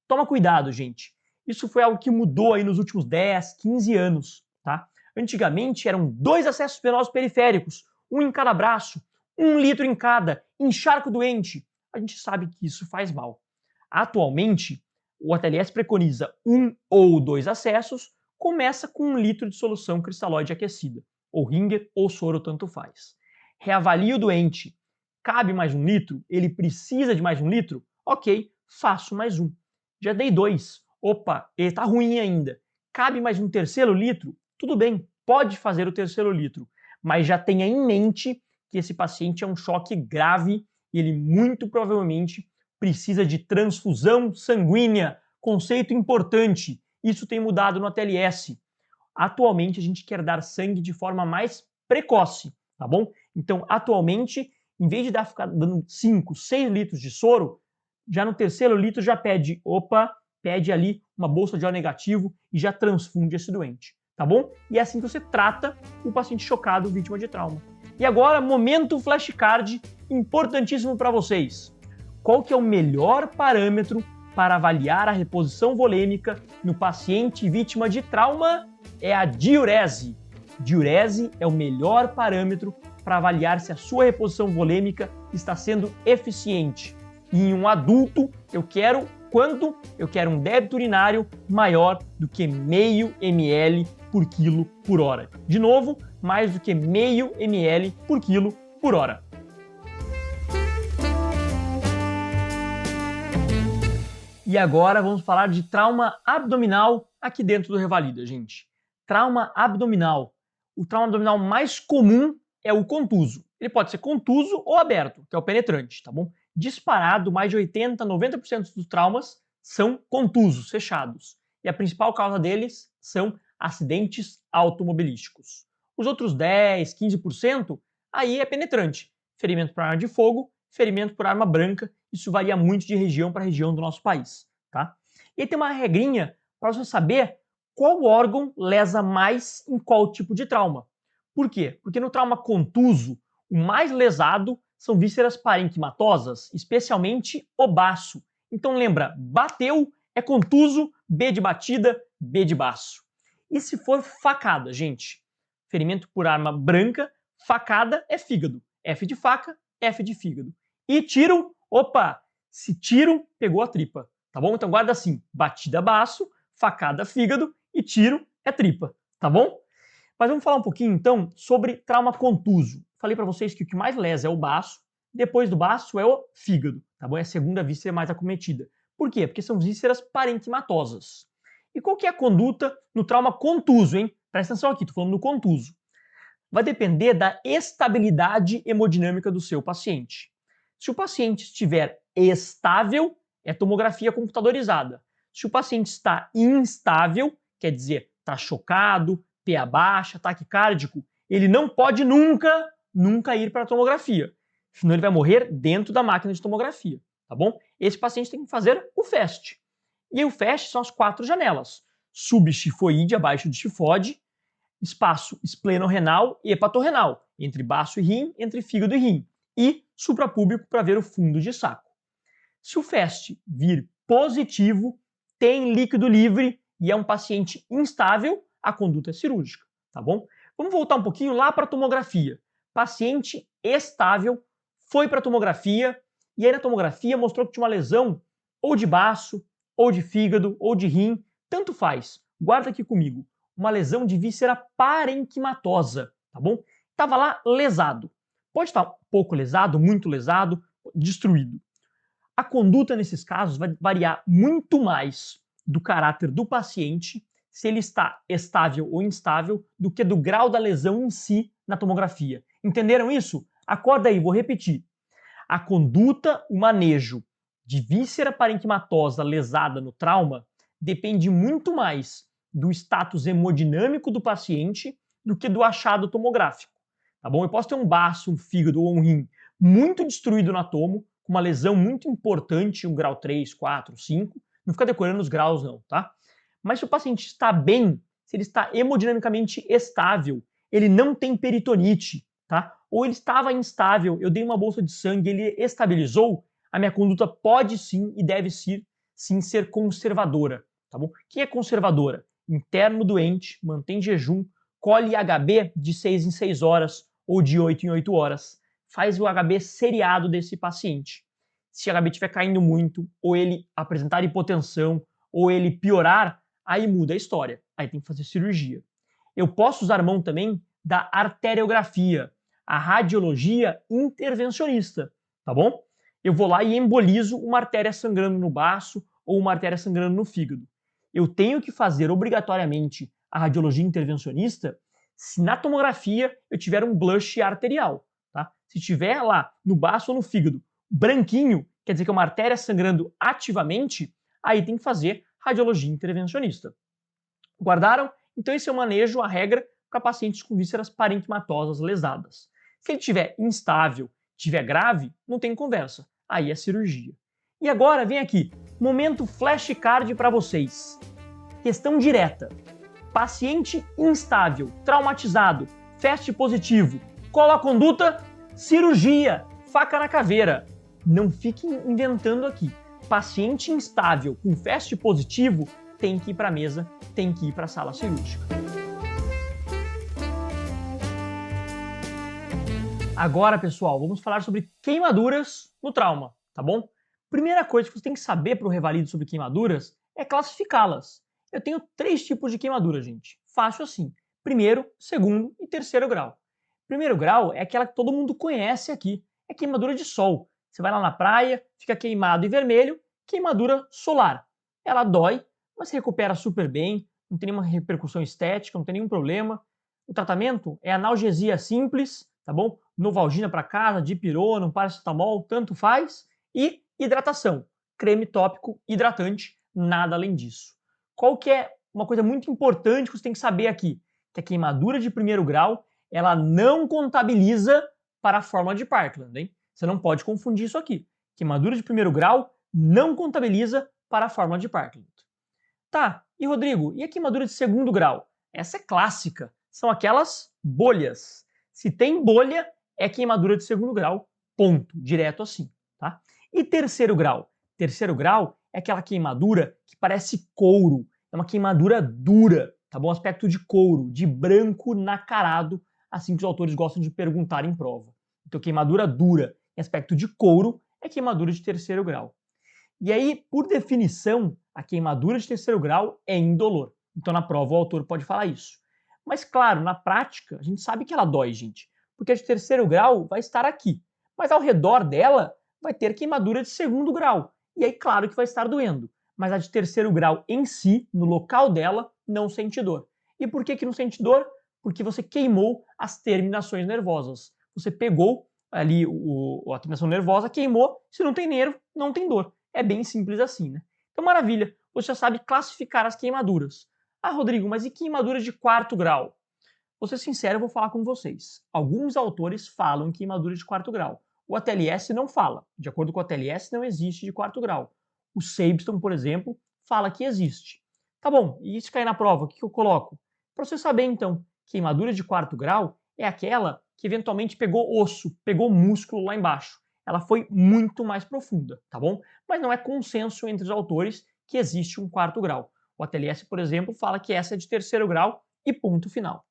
Toma cuidado, gente. Isso foi algo que mudou aí nos últimos 10, 15 anos, tá? Antigamente eram 2 acessos venosos periféricos, 1 em cada braço, 1 litro em cada, encharca o doente. A gente sabe que isso faz mal. Atualmente, o ATLS preconiza 1 ou 2 acessos, começa com 1 litro de solução cristalóide aquecida, ou Ringer ou soro, tanto faz. Reavalia o doente. Cabe mais 1 litro? Ele precisa de mais 1 litro? Ok, faço mais 1. Já dei 2. Opa, ele tá ruim ainda. Cabe mais um terceiro litro? Tudo bem, pode fazer o terceiro litro, mas já tenha em mente que esse paciente é um choque grave e ele muito provavelmente precisa de transfusão sanguínea. Conceito importante, isso tem mudado no ATLS. Atualmente a gente quer dar sangue de forma mais precoce, tá bom? Então, atualmente, em vez de ficar dando 5, 6 litros de soro, já no terceiro litro já pede ali uma bolsa de O negativo e já transfunde esse doente, tá bom? E é assim que você trata o paciente chocado vítima de trauma. E agora, momento flashcard importantíssimo para vocês. Qual que é o melhor parâmetro para avaliar a reposição volêmica no paciente vítima de trauma? É a diurese. Diurese é o melhor parâmetro para avaliar se a sua reposição volêmica está sendo eficiente. E em um adulto, eu quero quanto? Eu quero um débito urinário maior do que 0,5 ml por quilo por hora. De novo, mais do que 0,5 ml por quilo por hora. E agora vamos falar de trauma abdominal aqui dentro do Revalida, gente. Trauma abdominal. O trauma abdominal mais comum é o contuso. Ele pode ser contuso ou aberto, que é o penetrante, tá bom? Disparado, mais de 80, 90% dos traumas são contusos, fechados. E a principal causa deles são acidentes automobilísticos. Os outros 10, 15%, aí é penetrante. Ferimento por arma de fogo, ferimento por arma branca, isso varia muito de região para região do nosso país, tá? E aí tem uma regrinha para você saber qual órgão lesa mais em qual tipo de trauma. Por quê? Porque no trauma contuso, o mais lesado são vísceras parenquimatosas, especialmente o baço. Então lembra, bateu é contuso, B de batida, B de baço. E se for facada, gente? Ferimento por arma branca, facada é fígado. F de faca, F de fígado. E tiro, opa, se tiro, pegou a tripa, tá bom? Então guarda assim, batida baço, facada fígado e tiro é tripa, tá bom? Mas vamos falar um pouquinho então sobre trauma contuso. Falei para vocês que o que mais lesa é o baço, depois do baço é o fígado, tá bom? É a segunda víscera mais acometida. Por quê? Porque são vísceras parenquimatosas. E qual que é a conduta no trauma contuso, hein? Presta atenção aqui, tô falando do contuso. Vai depender da estabilidade hemodinâmica do seu paciente. Se o paciente estiver estável, é tomografia computadorizada. Se o paciente está instável, quer dizer, está chocado, PA baixa, taquicárdico, ele não pode nunca ir para a tomografia. Senão ele vai morrer dentro da máquina de tomografia, tá bom? Esse paciente tem que fazer o FAST. E aí o FAST são as 4 janelas. Subxifoide, abaixo de xifode, espaço espleno-renal e hepatorrenal, entre baço e rim, entre fígado e rim, e suprapúbico para ver o fundo de saco. Se o FAST vir positivo, tem líquido livre e é um paciente instável, a conduta é cirúrgica, tá bom? Vamos voltar um pouquinho lá para a tomografia. Paciente estável, foi para a tomografia e aí na tomografia mostrou que tinha uma lesão ou de baço, ou de fígado, ou de rim, tanto faz. Guarda aqui comigo. Uma lesão de víscera parenquimatosa, tá bom? Estava lá lesado. Pode estar um pouco lesado, muito lesado, destruído. A conduta nesses casos vai variar muito mais do caráter do paciente, se ele está estável ou instável, do que do grau da lesão em si na tomografia. Entenderam isso? Acorda aí, vou repetir. A conduta, o manejo de víscera parenquimatosa lesada no trauma depende muito mais do status hemodinâmico do paciente do que do achado tomográfico. Tá bom? Eu posso ter um baço, um fígado ou um rim muito destruído na tomo, com uma lesão muito importante, um grau 3, 4, 5. Não fica decorando os graus não, tá? Mas se o paciente está bem, se ele está hemodinamicamente estável, ele não tem peritonite, tá? Ou ele estava instável, eu dei uma bolsa de sangue, ele estabilizou, a minha conduta pode sim e deve sim ser conservadora, tá bom? O que é conservadora? Interno doente, mantém jejum, colhe HB de 6 em 6 horas ou de 8 em 8 horas. Faz o HB seriado desse paciente. Se o HB estiver caindo muito, ou ele apresentar hipotensão, ou ele piorar, aí muda a história. Aí tem que fazer cirurgia. Eu posso usar mão também da arteriografia, a radiologia intervencionista, tá bom? Eu vou lá e embolizo uma artéria sangrando no baço ou uma artéria sangrando no fígado. Eu tenho que fazer obrigatoriamente a radiologia intervencionista se na tomografia eu tiver um blush arterial, tá? Se tiver lá no baço ou no fígado branquinho, quer dizer que é uma artéria sangrando ativamente, aí tem que fazer radiologia intervencionista. Guardaram? Então esse é o manejo, a regra para pacientes com vísceras parenquimatosas lesadas. Se ele estiver instável, estiver grave, não tem conversa. Aí é cirurgia. E agora vem aqui, momento flashcard para vocês. Questão direta. Paciente instável, traumatizado, FAST positivo. Qual a conduta? Cirurgia, faca na caveira. Não fiquem inventando aqui. Paciente instável com FAST positivo tem que ir para a mesa, tem que ir para a sala cirúrgica. Agora, pessoal, vamos falar sobre queimaduras no trauma, tá bom? Primeira coisa que você tem que saber para o Revalido sobre queimaduras é classificá-las. Eu tenho 3 tipos de queimadura, gente. Fácil assim. Primeiro, segundo e terceiro grau. Primeiro grau é aquela que todo mundo conhece aqui. É queimadura de sol. Você vai lá na praia, fica queimado e vermelho, queimadura solar. Ela dói, mas se recupera super bem, não tem nenhuma repercussão estética, não tem nenhum problema. O tratamento é analgesia simples, tá bom? Novalgina para casa, dipirona, paracetamol, tanto faz. E hidratação, creme tópico hidratante, nada além disso. Qual que é uma coisa muito importante que você tem que saber aqui? Que a queimadura de primeiro grau, ela não contabiliza para a fórmula de Parkland, hein? Você não pode confundir isso aqui. Queimadura de primeiro grau não contabiliza para a fórmula de Parkland. Tá, e Rodrigo, e a queimadura de segundo grau? Essa é clássica, são aquelas bolhas. Se tem bolha, é queimadura de segundo grau, ponto, direto assim, tá? E terceiro grau? Terceiro grau é aquela queimadura que parece couro, é uma queimadura dura, tá bom? Aspecto de couro, de branco nacarado, assim que os autores gostam de perguntar em prova. Então, queimadura dura em aspecto de couro é queimadura de terceiro grau. E aí, por definição, a queimadura de terceiro grau é indolor. Então, na prova, o autor pode falar isso. Mas, claro, na prática, a gente sabe que ela dói, gente, porque a de terceiro grau vai estar aqui, mas ao redor dela vai ter queimadura de segundo grau. E aí, claro que vai estar doendo, mas a de terceiro grau em si, no local dela, não sente dor. E por que não sente dor? Porque você queimou as terminações nervosas. Você pegou ali a terminação nervosa, queimou, se não tem nervo, não tem dor. É bem simples assim, né? Então, maravilha, você já sabe classificar as queimaduras. Ah, Rodrigo, mas e queimadura de quarto grau? Vou ser sincero, eu vou falar com vocês. Alguns autores falam em queimadura de quarto grau. O ATLS não fala. De acordo com o ATLS, não existe de quarto grau. O Sabston, por exemplo, fala que existe. Tá bom, e se cair na prova, o que eu coloco? Para você saber, então, queimadura de quarto grau é aquela que eventualmente pegou osso, pegou músculo lá embaixo. Ela foi muito mais profunda, tá bom? Mas não é consenso entre os autores que existe um quarto grau. O ATLS, por exemplo, fala que essa é de terceiro grau e ponto final.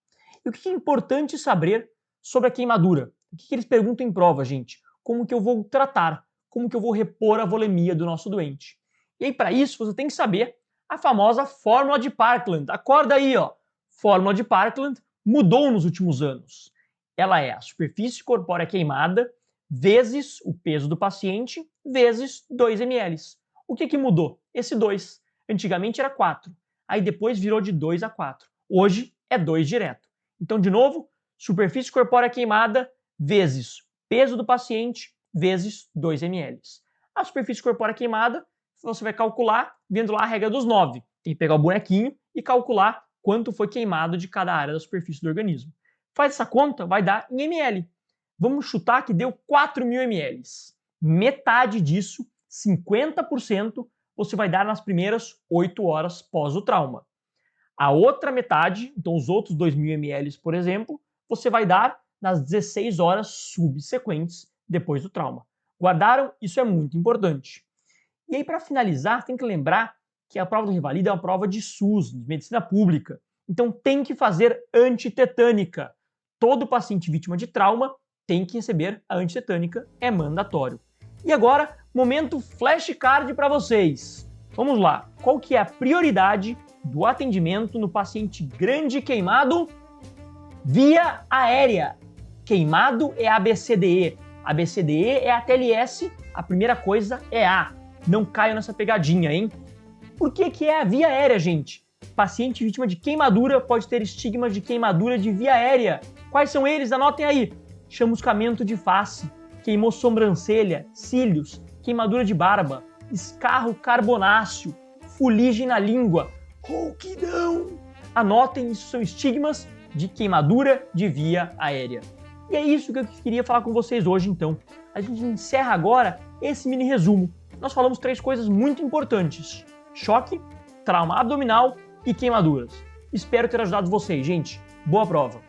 E o que é importante saber sobre a queimadura? O que eles perguntam em prova, gente? Como que eu vou tratar? Como que eu vou repor a volemia do nosso doente? E aí, para isso, você tem que saber a famosa fórmula de Parkland. Acorda aí, ó. Fórmula de Parkland mudou nos últimos anos. Ela é a superfície corpórea queimada vezes o peso do paciente vezes 2 ml. O que mudou? Esse 2. Antigamente era 4, aí depois virou de 2 a 4. Hoje é 2 direto. Então, de novo, superfície corpórea queimada vezes peso do paciente vezes 2 ml. A superfície corpórea queimada, você vai calcular vendo lá a regra dos 9. Tem que pegar o bonequinho e calcular quanto foi queimado de cada área da superfície do organismo. Faz essa conta, vai dar em ml. Vamos chutar que deu 4.000 ml. Metade disso, 50%, você vai dar nas primeiras 8 horas pós o trauma. A outra metade, então os outros 2.000 ml, por exemplo, você vai dar nas 16 horas subsequentes depois do trauma. Guardaram? Isso é muito importante. E aí, para finalizar, tem que lembrar que a prova do Revalida é uma prova de SUS, de medicina pública. Então tem que fazer antitetânica. Todo paciente vítima de trauma tem que receber a antitetânica, é mandatório. E agora, momento flashcard para vocês. Vamos lá, qual que é a prioridade do atendimento no paciente grande queimado? Via aérea. Queimado é ABCDE. ABCDE é a TLS, a primeira coisa é A. Não caio nessa pegadinha, hein? Por que é a via aérea, gente? Paciente vítima de queimadura pode ter estigmas de queimadura de via aérea. Quais são eles? Anotem aí. Chamuscamento de face, queimou sobrancelha, cílios, queimadura de barba, escarro carbonáceo, fuligem na língua, rouquidão. Anotem, isso são estigmas de queimadura de via aérea. E é isso que eu queria falar com vocês hoje, então. A gente encerra agora esse mini resumo. Nós falamos 3 coisas muito importantes: choque, trauma abdominal e queimaduras. Espero ter ajudado vocês, gente. Boa prova!